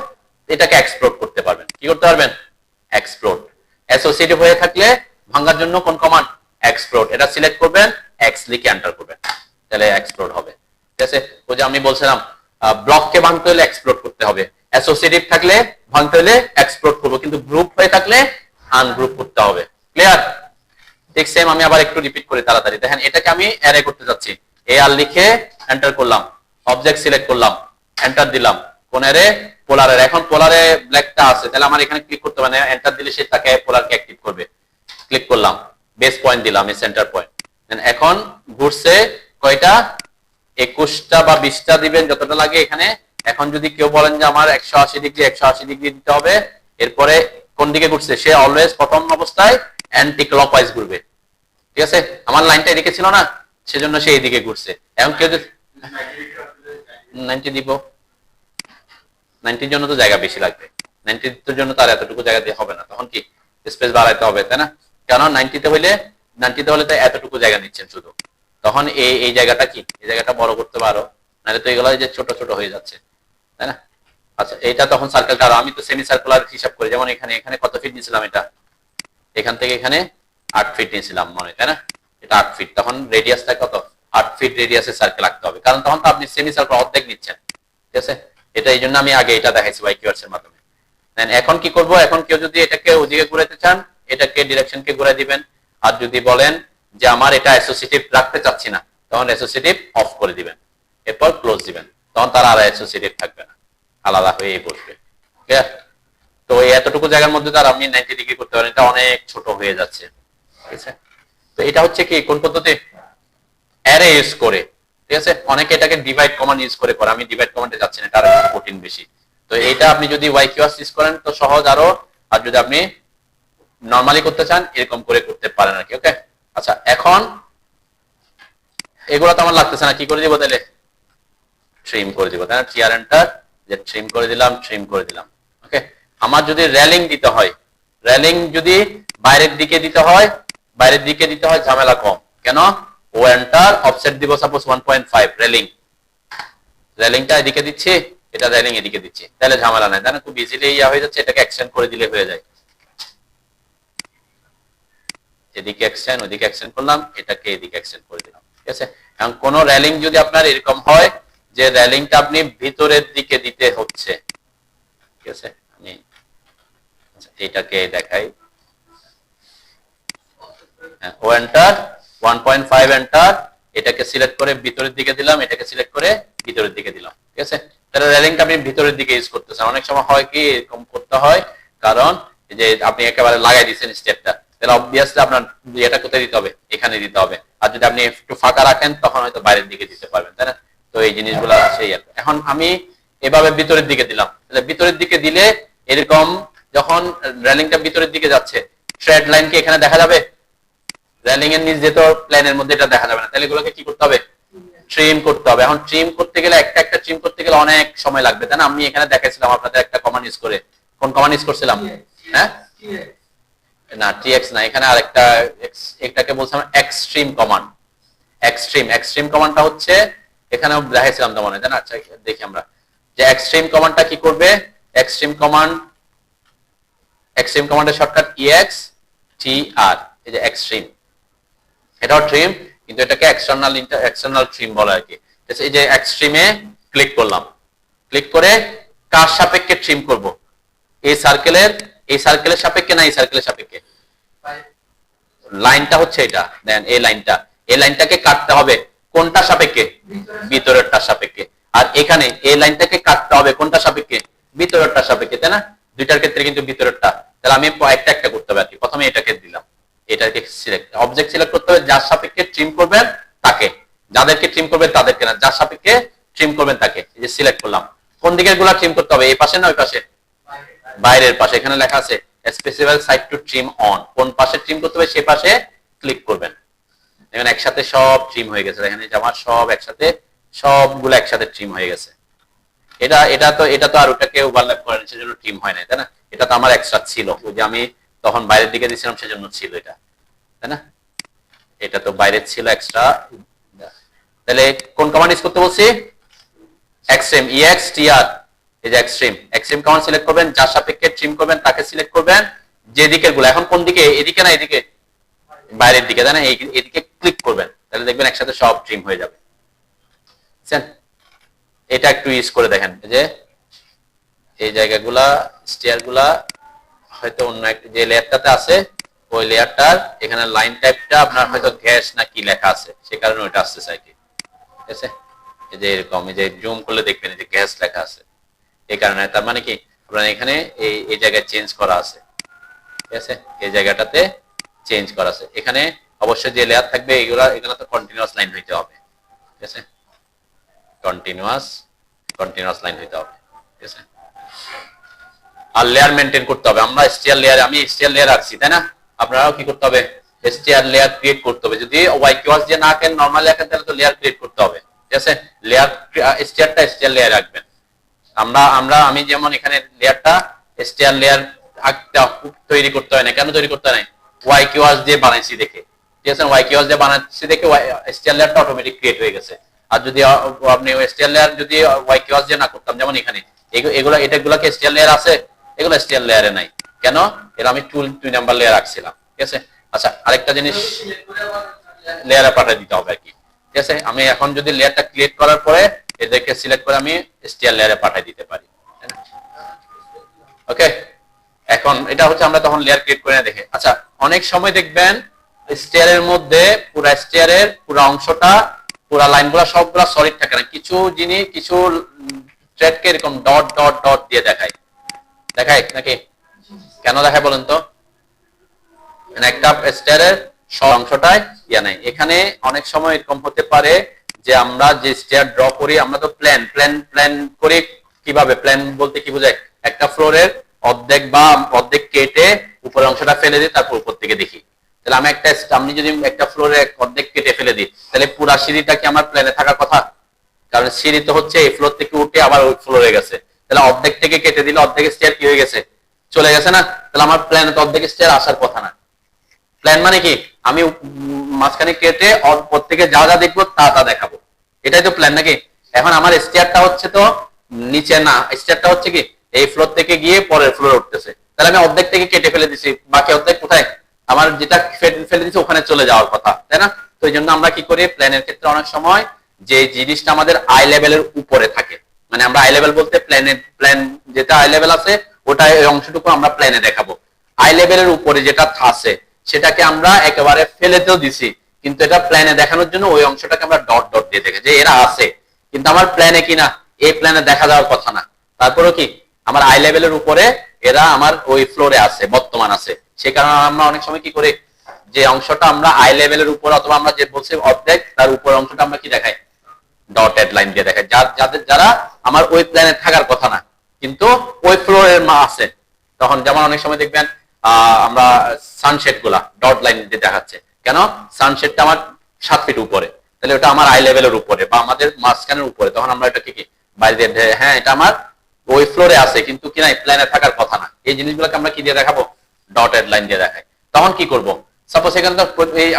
এটাকে এক্সপ্লোর করতে পারবেন। কি করতে পারবেন? এক্সপ্লোর। অ্যাসোসিয়েটিভ হয়ে থাকলে ভাঙার জন্য কোন কমান্ড? এক্সপ্লোর। এটা সিলেক্ট করবেন, এক্স লিখে এন্টার করবেন, তাহলে এক্সপ্লোর হবে, ঠিক আছে? ওই যে আমি বলছিলাম ব্লককে ভাঙতে হলে এক্সপ্লোর করতে হবে, অ্যাসোসিয়েটিভ থাকলে ভাঙতে হলে এক্সপ্লোর করব, কিন্তু গ্রুপ হয়ে থাকলে আনগ্রুপ করতে হবে। ক্লিয়ার? ঠিক সেম আমি আবার একটু রিপিট করি তাড়াতাড়ি। দেখেন এটাকে আমি অ্যারে করতে যাচ্ছি, এ আর লিখে এন্টার করলাম, অবজেক্ট সিলেক্ট করলাম, এন্টার দিলাম। কোন অ্যারে? পোলারের। এখন পোলারে ব্ল্যাকটা আছে, তাহলে আমার এখানে ক্লিক করতে হবে, এন্টার দিলে সে তাকে পোলারকে অ্যাক্টিভ করবে। ক্লিক করলাম, বেস পয়েন্ট দিলাম, এই সেন্টার পয়েন্ট। এখন ঘুরছে কয়টা? 21টা বা 20টা দিবেন যতটা লাগে এখানে। এখন যদি কেউ বলেন যে আমার 180 ডিগ্রি 180 ডিগ্রি দিতে হবে, এরপরে কোন দিকে ঘুরছে? সে অলওয়েজ প্রথম অবস্থায় অ্যান্টি ক্লকওয়াইজ ঘুরবে, ঠিক আছে? আমার লাইনটা এদিকে ছিল না, সেজন্য সে এইদিকে ঘুরছে। এখন কেউ 90 দিব, 90 জন্য তো জায়গা বেশি লাগবে, 90 জন্য তার এতটুকু জায়গা দিয়ে হবে না, তখন কি স্পেস বাড়াইতে হবে, তাই না? কারণ 90 হলে তো এতটুকু জায়গা নিচ্ছেন শুধু, তখন এই জায়গাটা কি, এই জায়গাটা বড় করতে পারো, নাহলে তো এগুলো যে ছোট ছোট হয়ে যাচ্ছে, তাই না? আচ্ছা, এইটা তখন সার্কেলটা, আর আমি তো সেমি সার্কুলার হিসাব করি, যেমন এখানে কত ফিট নিয়েছিলাম, এটা এখান থেকে এখানে 8 ফিট নিয়েছিলাম মনে, তাই না? এটা 8 ফিট, তখন রেডিয়াসটা কত? 8 ফিট রেডিয়াসের সার্কেল আঁকতে হবে, কারণ তখন তো আপনি সেমি সার্কেল অর্ধেক নিচ্ছেন, ঠিক আছে? এটা এই জন্য আমি আগে এটা দেখাইছি ওয়াই কিওয়ার্ডস এর মাধ্যমে। এখন কি করব? এখন কেউ যদি এটাকে ওদিকে ঘুরাতে চান, এটাকে ডিরেকশনকে ঘুরে দিবেন। আর যদি বলেন যে আমার এটা অ্যাসোসিয়েটিভ রাখতে চাচ্ছি না, তখন অ্যাসোসিয়েটিভ অফ করে দিবেন, এরপর ক্লোজ দিবেন, তখন তার আর অ্যাসোসিয়েটিভ থাকবে না, আলাদা হয়ে বসবে। ক্লিয়ার? তো এতটুকু জায়গার মধ্যে তার আপনি 90 ডিগ্রি করতে পারেন, এটা অনেক ছোট হয়ে যাচ্ছে, ঠিক আছে? তো এটা হচ্ছে কি কোন পদ্ধতি? অ্যারে ইউজ করে, ঠিক আছে? অনেকে এটাকে ডিভাইড কমান্ড ইউজ করে, আমি ডিভাইড কমান্ডে যাচ্ছি না, এটা আরো কঠিন বেশি। তো এইটা আপনি যদি ওয়াই কিওয়ার্ডস ইউজ করেন তো সহজ আরো, আর যদি আপনি নরমালি করতে চান এরকম করে করতে পারেন আর কি। ওকে, আচ্ছা এখন এগুলো তো আমার লাগতেছে না, কি করে দিব তাহলে? ট্রিম করে দিব, তাই না? টিআর এন্টার, যে ট্রিম করে দিলাম, ট্রিম করে দিলাম। ওকে, আমার যদি রেলিং দিতে হয়, রেলিং যদি বাইরের দিকে দিতে হয়, বাইরের দিকে দিতে হয়, ঝামেলা কম। কেন? ও এন্টার, অফসেট দিব সাপোজ 1.5, রেলিং, রেলিংটা এদিকে দিচ্ছি, এটা রেলিং এদিকে দিচ্ছি, তাহলে ঝামেলা নাই, তাই না? খুব ইজিলি ইয়া হয়ে যাচ্ছে, এটাকে এক্সটেন্ড করে দিলে হয়ে যায়। এদিকে এক্সটেন্ড, ওদিকে এক্সটেন্ড করলাম, এটাকে এদিকে এক্সটেন্ড করে দিলাম, ঠিক আছে? এখন কোন রেলিং যদি আপনার এরকম হয় যে রেলিংটা আপনি ভিতরের দিকে দিতে হচ্ছে, ঠিক আছে? আমি এটাকে দেখাই, ও এন্টার, 1.5 এন্টার, এটাকে সিলেক্ট করে ভিতরের দিকে দিলাম, এটাকে সিলেক্ট করে ভিতরের দিকে দিলাম, ঠিক আছে? তাহলে রেলিংটা আপনি ভিতরের দিকে ইউজ করতেছেন। অনেক সময় হয় কি এরকম করতে হয়, কারণ যে আপনি একেবারে লাগাই দিচ্ছেন স্টেপটা, তাহলে অবভিয়াসলি আপনার এটা কোথায় দিতে হবে? এখানে দিতে হবে। আর যদি আপনি একটু ফাঁকা রাখেন তখন হয়তো বাইরের দিকে দিতে পারবেন, তাই না? তো এই জিনিসগুলো সেই। এখন আমি এভাবে ভিতরের দিকে দিলাম, তাহলে ভিতরের দিকে দিলে এরকম যখন রেলিংটা ভিতরের দিকে যাচ্ছে, থ্রেড লাইন কি এখানে দেখা যাবে? রেলিং এর নিচ দিয়ে তো প্লেনের মধ্যে এটা দেখা যাবে না, তাহলে এগুলোকে কি করতে হবে? ট্রিম করতে হবে। এখন ট্রিম করতে গেলে একটা একটা ট্রিম করতে গেলে অনেক সময় লাগবে, তাই না? আমি এখানে দেখাইছিলাম আপনাদের একটা কমান্ড ইউজ করে, কোন কমান্ড ইউজ করছিলাম? হ্যাঁ, না টিএক্স না, এখানে আরেকটা, এটাকে বলছিলাম এক্সট্রিম কমান্ড। এক্সট্রিম কমান্ডটা হচ্ছে এখানেও দেখাইছিলাম তো মনে হয়, তাই না? আচ্ছা দেখি আমরা যে এক্সট্রিম কমান্ডটা কি করবে। এক্সট্রিম কমান্ডের শর্টকাট EX TR, এই যে এক্সট্রিম, এটাও ট্রিম, কিন্তু এটাকে এক্সটার্নাল ট্রিম বলে আর কি। এই যে এক্সট্রিমে ক্লিক করলাম, ক্লিক করে কার সাপেক্ষে ট্রিম করব, এই সার্কেলের সাপেক্ষে না এই সার্কেলের সাপেক্ষে, লাইনটা হচ্ছে এটা দেন, এই লাইনটাকে কাটতে হবে কোনটা সাপেক্ষে, ভিতরেরটার সাপেক্ষে। আর এখানে এই লাইনটাকে কাটতে হবে কোনটা সাপেক্ষে, ভিতরেরটার সাপেক্ষে, তাই না? দুইটার ক্ষেত্রে কিন্তু ভিতরেরটা। তাহলে আমি একটা একটা করতে হবে আর কি। প্রথমে এটাকে দিলাম, এটাকে অবজেক্ট সিলেক্ট করতে হবে, যার সাপেক্ষে ট্রিম করবেন তাকে, যাদেরকে ট্রিম করবেন তাদেরকে না, যার সাপেক্ষে ট্রিম করবেন তাকে। এই যে সিলেক্ট করলাম, কোন দিকের গুলা ট্রিম করতে হবে, এই পাশে না ওই পাশে, বাইরের পাশে। এখানে লেখা আছে specify side two trim on, কোন পাশে ট্রিম করতে হবে সেই পাশে ক্লিক করবেন। দেখেন একসাথে সব ট্রিম হয়ে গেছে, এখানে আমার সব একসাথে, সবগুলো একসাথে ট্রিম হয়ে গেছে। এটা তো আর ওটাকে ওভারল্যাপ করে না, সেজন্য ট্রিম হয় না, তাই না? এটা তো আমার এক্সট্রা ছিল, ওই যে আমি তখন বাইরের দিকে দিয়েছিলাম সেজন্য ছিল এটা, তাই না? এটা তো বাইরে ছিল এক্সট্রা। তাহলে কোন কমান্ড ইউজ করতে বলছি, এক্সট্রিম, EXTR। এই যে এক্সট্রিম কমান্ড সিলেক্ট করবেন, যার সাপেক্ষে ট্রিম করবেন তাকে সিলেক্ট করবেন। যে দিকের গুলো এখন কোন দিকে, এদিকে না এদিকে, বাইরের দিকে, তাই না? এদিকে ক্লিক করবেন, তাহলে দেখবেন একসাথে সব ট্রিম হয়ে যাবে। এটা একটু ইউজ করে দেখেন, যে এই জায়গাগুলা স্টিয়ার গুলা হয়তো অন্য একটা যে লেয়ারটাতে আছে, ওই লেয়ারটার এখানে লাইন টাইপটা আপনার হয়তো গ্যাস না কি লেখা আছে, সে কারণে ওইটা আসতেছে আর কি। ঠিক আছে, এই যে এরকম, এই যে জুম করলে দেখবেন এই যে গ্যাস লেখা আছে, এই কারণে। তার মানে কি আপনার এখানে এই জায়গায় চেঞ্জ করা আছে, ঠিক আছে, এই জায়গাটাতে চেঞ্জ করা আছে। এখানে অবশ্যই যে লেয়ার থাকবে এগুলো তো কন্টিনিউয়াস লাইন হইতে হবে, ঠিক আছে, কন্টিনিউয়াস লাইন হইতে হবে, ঠিক আছে। আর লেয়ার মেনটেন করতে হবে, আমরা স্টিয়ার লেয়ারে, আমি স্টিয়ার লেয়ার রাখছি, তাই না? আপনারাও কি করতে হবে, স্টিয়ার লেয়ার ক্রিয়েট করতে হবে। যদি ওয়াই কিওয়ার্ড দিয়ে না কেন নরমালি রাখেন তাহলে তো লেয়ার ক্রিয়েট করতে হবে, ঠিক আছে। লেয়ার স্টিয়ার লেয়ার রাখবেন। আমি যেমন এখানে লেয়ারটা স্টিয়ার লেয়ার তৈরি করতে হয় না, কেন তৈরি করতে হয় না, ওয়াই কিওয়ার্ড দিয়ে বানাইছি দেখে, ঠিক আছে। ওয়াই কিওয়ার্ড দিয়ে বানাচ্ছি দেখে স্টিয়ার লেয়ারটা অটোমেটিক ক্রিয়েট হয়ে গেছে। আর যদি আপনি স্টিয়ার লেয়ার যদি ওয়াই কিওয়ার্ড দিয়ে না করতাম, যেমন এখানে এটাগুলোকে স্টিয়ার লেয়ার আছে, এগুলো স্টিয়ার লেয়ারে নাই, কেন? এর আমি 2 নাম্বার লেয়ার রাখছিলাম, ঠিক আছে। আচ্ছা, আরেকটা জিনিস লেয়ারে পাঠিয়ে দিতে হবে আর কি, ঠিক আছে। আমি এখন যদি লেয়ারটা ক্রিয়েট করার পরে এদেরকে সিলেক্ট করে আমি স্টিয়ার লেয়ারে পাঠিয়ে দিতে পারি, ওকে। এখন এটা হচ্ছে আমরা তখন লেয়ার ক্রিয়েট করে দেখে। আচ্ছা, অনেক সময় দেখবেন স্টিয়ারের মধ্যে স্টিয়ারের পুরো অংশটা, পুরো লাইনগুলো সবগুলা সলিড থাকে না, কিছু জিনিস কিছু থ্রেডকে এরকম ডট ডট ডট দিয়ে দেখায় নাকি? কেন দেখায় বলেন তো? একটা স্টিয়ারের সব অংশটাই ইয়া নাই। এখানে অনেক সময় এরকম হতে পারে যে আমরা যে স্টিয়ার ড্র করি, আমরা তো প্ল্যান করি। কিভাবে প্ল্যান বলতে কি বোঝায়, একটা ফ্লোরের অর্ধেক কেটে উপরের অংশটা ফেলে দিই, তারপর উপর থেকে দেখি। তাহলে আমি যদি একটা ফ্লোরে অর্ধেক কেটে ফেলে দিই, তাহলে পুরা সিঁড়িটা কি আমার প্ল্যানে থাকার কথা? কারণ সিঁড়ি তো হচ্ছে এই ফ্লোর থেকে উঠে আবার ওই ফ্লোরে গেছে, তাহলে অর্ধেক থেকে কেটে দিলে অর্ধেক স্টিয়ার কি হয়ে গেছে, চলে গেছে না? তাহলে আমার প্ল্যানে তো অর্ধেক স্টিয়ার আসার কথা না। প্ল্যান মানে কি, আমি মাঝখানে কেটে প্রত্যেকে যা যা দেখবো তা দেখাবো, এটাই তো প্ল্যান নাকি? এখন আমার স্টিয়ারটা হচ্ছে তো নিচে না, স্টিয়ারটা হচ্ছে কি এই ফ্লোর থেকে গিয়ে পরের ফ্লোরে উঠতেছে, তাহলে আমি অর্ধেক থেকে কেটে ফেলে দিছি, বাকি অর্ধেক কোথায়, আমার যেটা ফেলে দিছি ওখানে চলে যাওয়ার কথা, তাই না? তো এই জন্য আমরা কি করি, প্ল্যানের ক্ষেত্রে অনেক সময় যে জিনিসটা আমাদের আই লেভেলের উপরে থাকে, মানে আমরা আই লেভেল বলতে প্ল্যান যেটা আই লেভেল আছে ওটা এই অংশটুকু আমরা প্ল্যানে দেখাবো। আই লেভেলের উপরে যেটা আছে সেটাকে আমরা একেবারে ফেলেতেও দিছি, কিন্তু এটা প্ল্যানে দেখানোর জন্য ওই অংশটাকে আমরা ডট ডট দিয়ে দেখে যে এরা আছে, কিন্তু আমার প্ল্যানে কিনা এই প্ল্যানে দেখা যাওয়ার কথা না। তারপরে কি আমার আই লেভেলের উপরে এরা আমার ওই ফ্লোরে আছে, বর্তমান আছে, সে কারণে আমরা অনেক সময় কি করি, যে অংশটা আমরা আই লেভেলের উপর অথবা আমরা যে বলছি অর্ধেক, তার উপর অংশটা আমরা কি দেখাই, ডটেড লাইন দিয়ে দেখাই, যারা আমার ওই প্ল্যানে থাকার কথা না কিন্তু ওই ফ্লোরের আছে। তখন যেমন অনেক সময় দেখবেন আমরা সানসেট গুলা ডট লাইন দিয়ে দেখাচ্ছে, কেন? সানসেটটা আমার 7 ফিট উপরে, তাহলে ওটা আমার আই লেভেলের উপরে বা আমাদের মাঝখানের উপরে, তখন আমরা এটা কি বাইরে দিয়ে, হ্যাঁ এটা আমার ওই ফ্লোরে আছে কিন্তু কি নাই, প্ল্যানে থাকার কথা না। এই জিনিসগুলোকে আমরা কি দিয়ে দেখাবো, ডটেড লাইন দিয়ে দেখাই। তখন কি করব, সাপোজ এখানে তো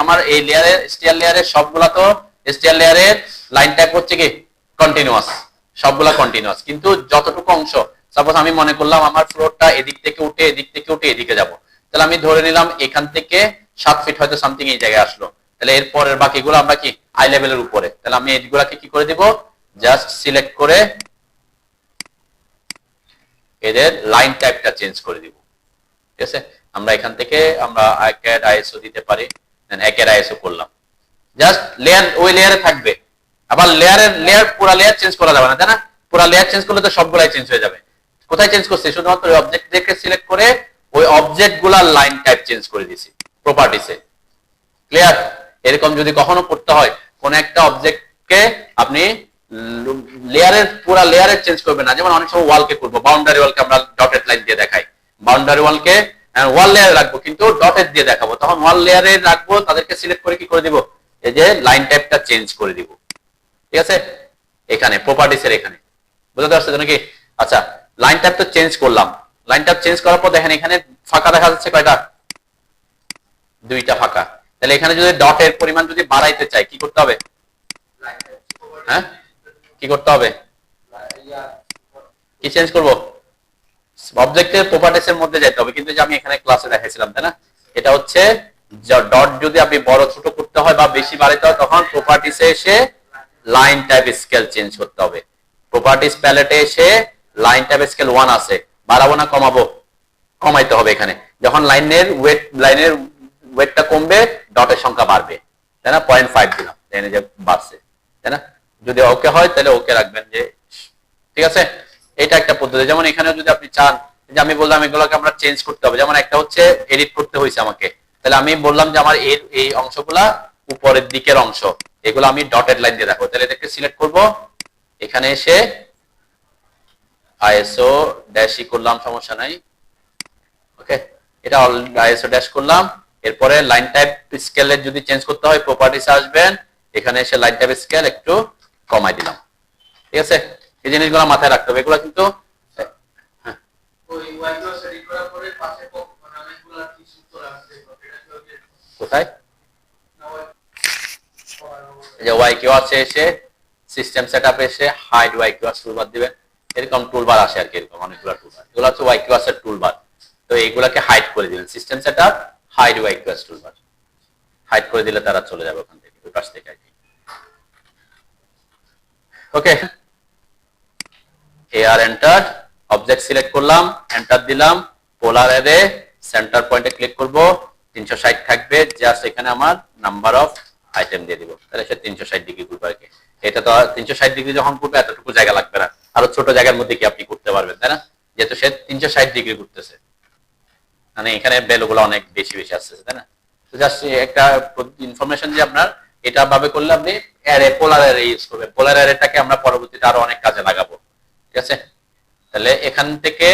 আমার এই লেয়ারের স্টিয়ার লেয়ারের সবগুলা তো স্টিয়ার লেয়ারের লাইন টাইপ হচ্ছে কি কন্টিনিউয়াস, সবগুলা কন্টিনিউয়াস, কিন্তু যতটুকু অংশ, সাপোজ আমি মনে করলাম আমার ফ্লোরটা এদিক থেকে উঠে এদিকে যাব, তাহলে আমি ধরে নিলাম এখান থেকে 7 ফিট হয়তো সামথিং এই জায়গায় আসলো, তাহলে এরপরের বাকিগুলো আমরা কি আই লেভেলের উপরে, তাহলে আমি এইগুলাকে কি করে দিব, জাস্ট সিলেক্ট করে এদের লাইন টাইপটা চেঞ্জ করে দিব। ঠিক আছে, আমরা এখান থেকে আমরা ক্যাড আইএসও দিতে পারি, দেন ক্যাড আইএসও করলাম। জাস্ট লেয়ার ওই লেয়ারে থাকবে, আবার লেয়ার পুরো লেয়ার চেঞ্জ করা যাবে না, তাই না? পুরো লেয়ার চেঞ্জ করলে তো সবগুলাই চেঞ্জ হয়ে যাবে। কোথায় চেঞ্জ করছি, শুধুমাত্র ওই অবজেক্ট দেখে সিলেক্ট করে ওই অবজেক্ট গুলার লাইন টাইপ চেঞ্জ করে দিছি প্রপার্টিসে। ক্লিয়ার? এরকম যদি কখনো করতে হয় কোন একটা অবজেক্টকে আপনি লেয়ারের পুরো লেয়ারে চেঞ্জ করবেন না, যেমন অনেক সময় ওয়ালকে করবো, বাউন্ডারি ওয়ালকে আমরা ডটেড লাইন দিয়ে দেখাই, বাউন্ডারি ওয়ালকে ওয়াল লেয়ারে রাখবো কিন্তু ডটেড দিয়ে দেখাবো, তখন ওয়াল লেয়ারে রাখবো, তাদেরকে সিলেক্ট করে কি করে দিব, এই যে লাইন টাইপটা চেঞ্জ করে দিব। ঠিক আছে, এখানে প্রপার্টিসের এখানে বুঝতে পারছো নাকি? আচ্ছা, লাইন টাইপ তো চেঞ্জ করলাম, লাইন টাইপ চেঞ্জ করার পর দেখেন এখানে ফাঁকা দেখা যাচ্ছে কয়টা, দুইটা ফাঁকা। তাহলে এখানে যদি ডটের পরিমাণ যদি বাড়াইতে চাই কি করতে হবে, হ্যাঁ কি করতে হবে, কি চেঞ্জ করব, অবজেক্টের প্রপার্টিস এর মধ্যে যেতে হবে, কিন্তু যে আমি এখানে ক্লাসে দেখাইছিলাম তাই না, এটা হচ্ছে ডট যদি আপনি বড় ছোট করতে হয় বা বেশি বাড়াইতে হয় তখন প্রপার্টিসে এসে লাইন টাইপ স্কেল চেঞ্জ করতে হবে। প্রপার্টিস প্যালেটে এসে লাইন টাইপ স্কেল 1 আছে, বাড়াবো না কমাবো, কমাইতে হবে। এখানে যখন লাইনের ওয়েটটা কমবে ডটের সংখ্যা বাড়বে, তাই না? 0.5 দিলাম, এখানে যে বাড়ছে, তাই না? যদি ওকে হয় তাহলে ওকে রাখবেন, যে ঠিক আছে। এটা একটা পদ্ধতি। যেমন এখানে যদি আপনি চান যে আমি বললাম এগুলোকে আমরা চেঞ্জ করতে হবে, যেমন একটা হচ্ছে এডিট করতে হয়েছে আমাকে, তাহলে আমি বললাম যে আমার এই অংশগুলা উপরের দিকের অংশ, এগুলো আমি ডটেড লাইন দিয়ে রাখবো, তাহলে এটাকে সিলেক্ট করব, এখানে এসে আইএসও ড্যাশ করলাম, সমস্যা নাই, ওকে, এটা আইএসও ড্যাশ করলাম। এরপরে লাইন টাইপ স্কেলের যদি চেঞ্জ করতে হয় প্রপার্টিসে আসবেন, এখানে এসে লাইন টাইপ স্কেল একটু কমাই দিলাম। ঠিক আছে, এই জিনিসগুলো মাথায় রাখতে হবে, এগুলো কিন্তু কোথায় যে ওয়াই কিউ আছে এসে সিস্টেম সেটআপ এসে হাইড ওয়াই কিউ টুলবার দিবেন, এরকম টুলবার আসে আর কি, এরকম অনেকগুলো টুলবার, এগুলো হচ্ছে ওয়াই কিউ এর টুলবার। তো এইগুলাকে হাইড করে দিবেন, system setup hide Y Q toolbar, hide করে দিলে তারা চলে যাবে ওখান থেকে, ওই পাশ থেকে আর কি। ওকে, এআর এন্টার, অবজেক্ট সিলেক্ট করলাম, এন্টার দিলাম, পোলার অ্যারে সেন্টার পয়েন্টে ক্লিক করব, 360 থাকবে, জাস্ট এখানে আমার নাম্বার অফ আইটেম দিয়ে দিব, তাহলে সে 360 ডিগ্রি ঘুরবে আর কি। এটা তো 360 ডিগ্রি যখন ঘুরবে এতটুকু জায়গা লাগবে না, আরো ছোট জায়গার মধ্যে কি আপনি করতে পারবেন, তাই না? যেহেতু সে 360 ডিগ্রি ঘুরতেছে, মানে এখানে ভ্যালুগুলো অনেক বেশি বেশি আসছে, তাই না? তো জাস্ট একটা ইনফরমেশন যে আপনার এটা ভাবে করলে আপনি অ্যারে পোলার অ্যারে ইউজ করবেন, পোলার অ্যারেটাকে আমরা পরবর্তীতে আরো অনেক কাজে লাগাবো। ঠিক আছে, তাহলে এখান থেকে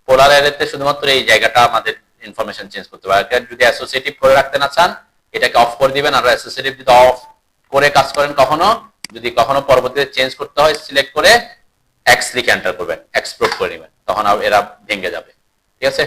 পোলার অ্যারেতে শুধুমাত্র এই জায়গাটা আমাদের ইনফরমেশন চেঞ্জ করতে হবে। যদি অ্যাসোসিয়েটিভ করে রাখতে না চান এটাকে অফ করে দিবেন, আর অ্যাসোসিয়েটিভ যদি অফ করে কাজ করেন যদি কখনো পরবর্তীতে চেঞ্জ করতে হয় সিলেক্ট করে এক্স লিখে এন্টার করবেন, এক্সপ্লোড করে নেবেন, তখন এরা ভেঙে যাবে। ঠিক আছে।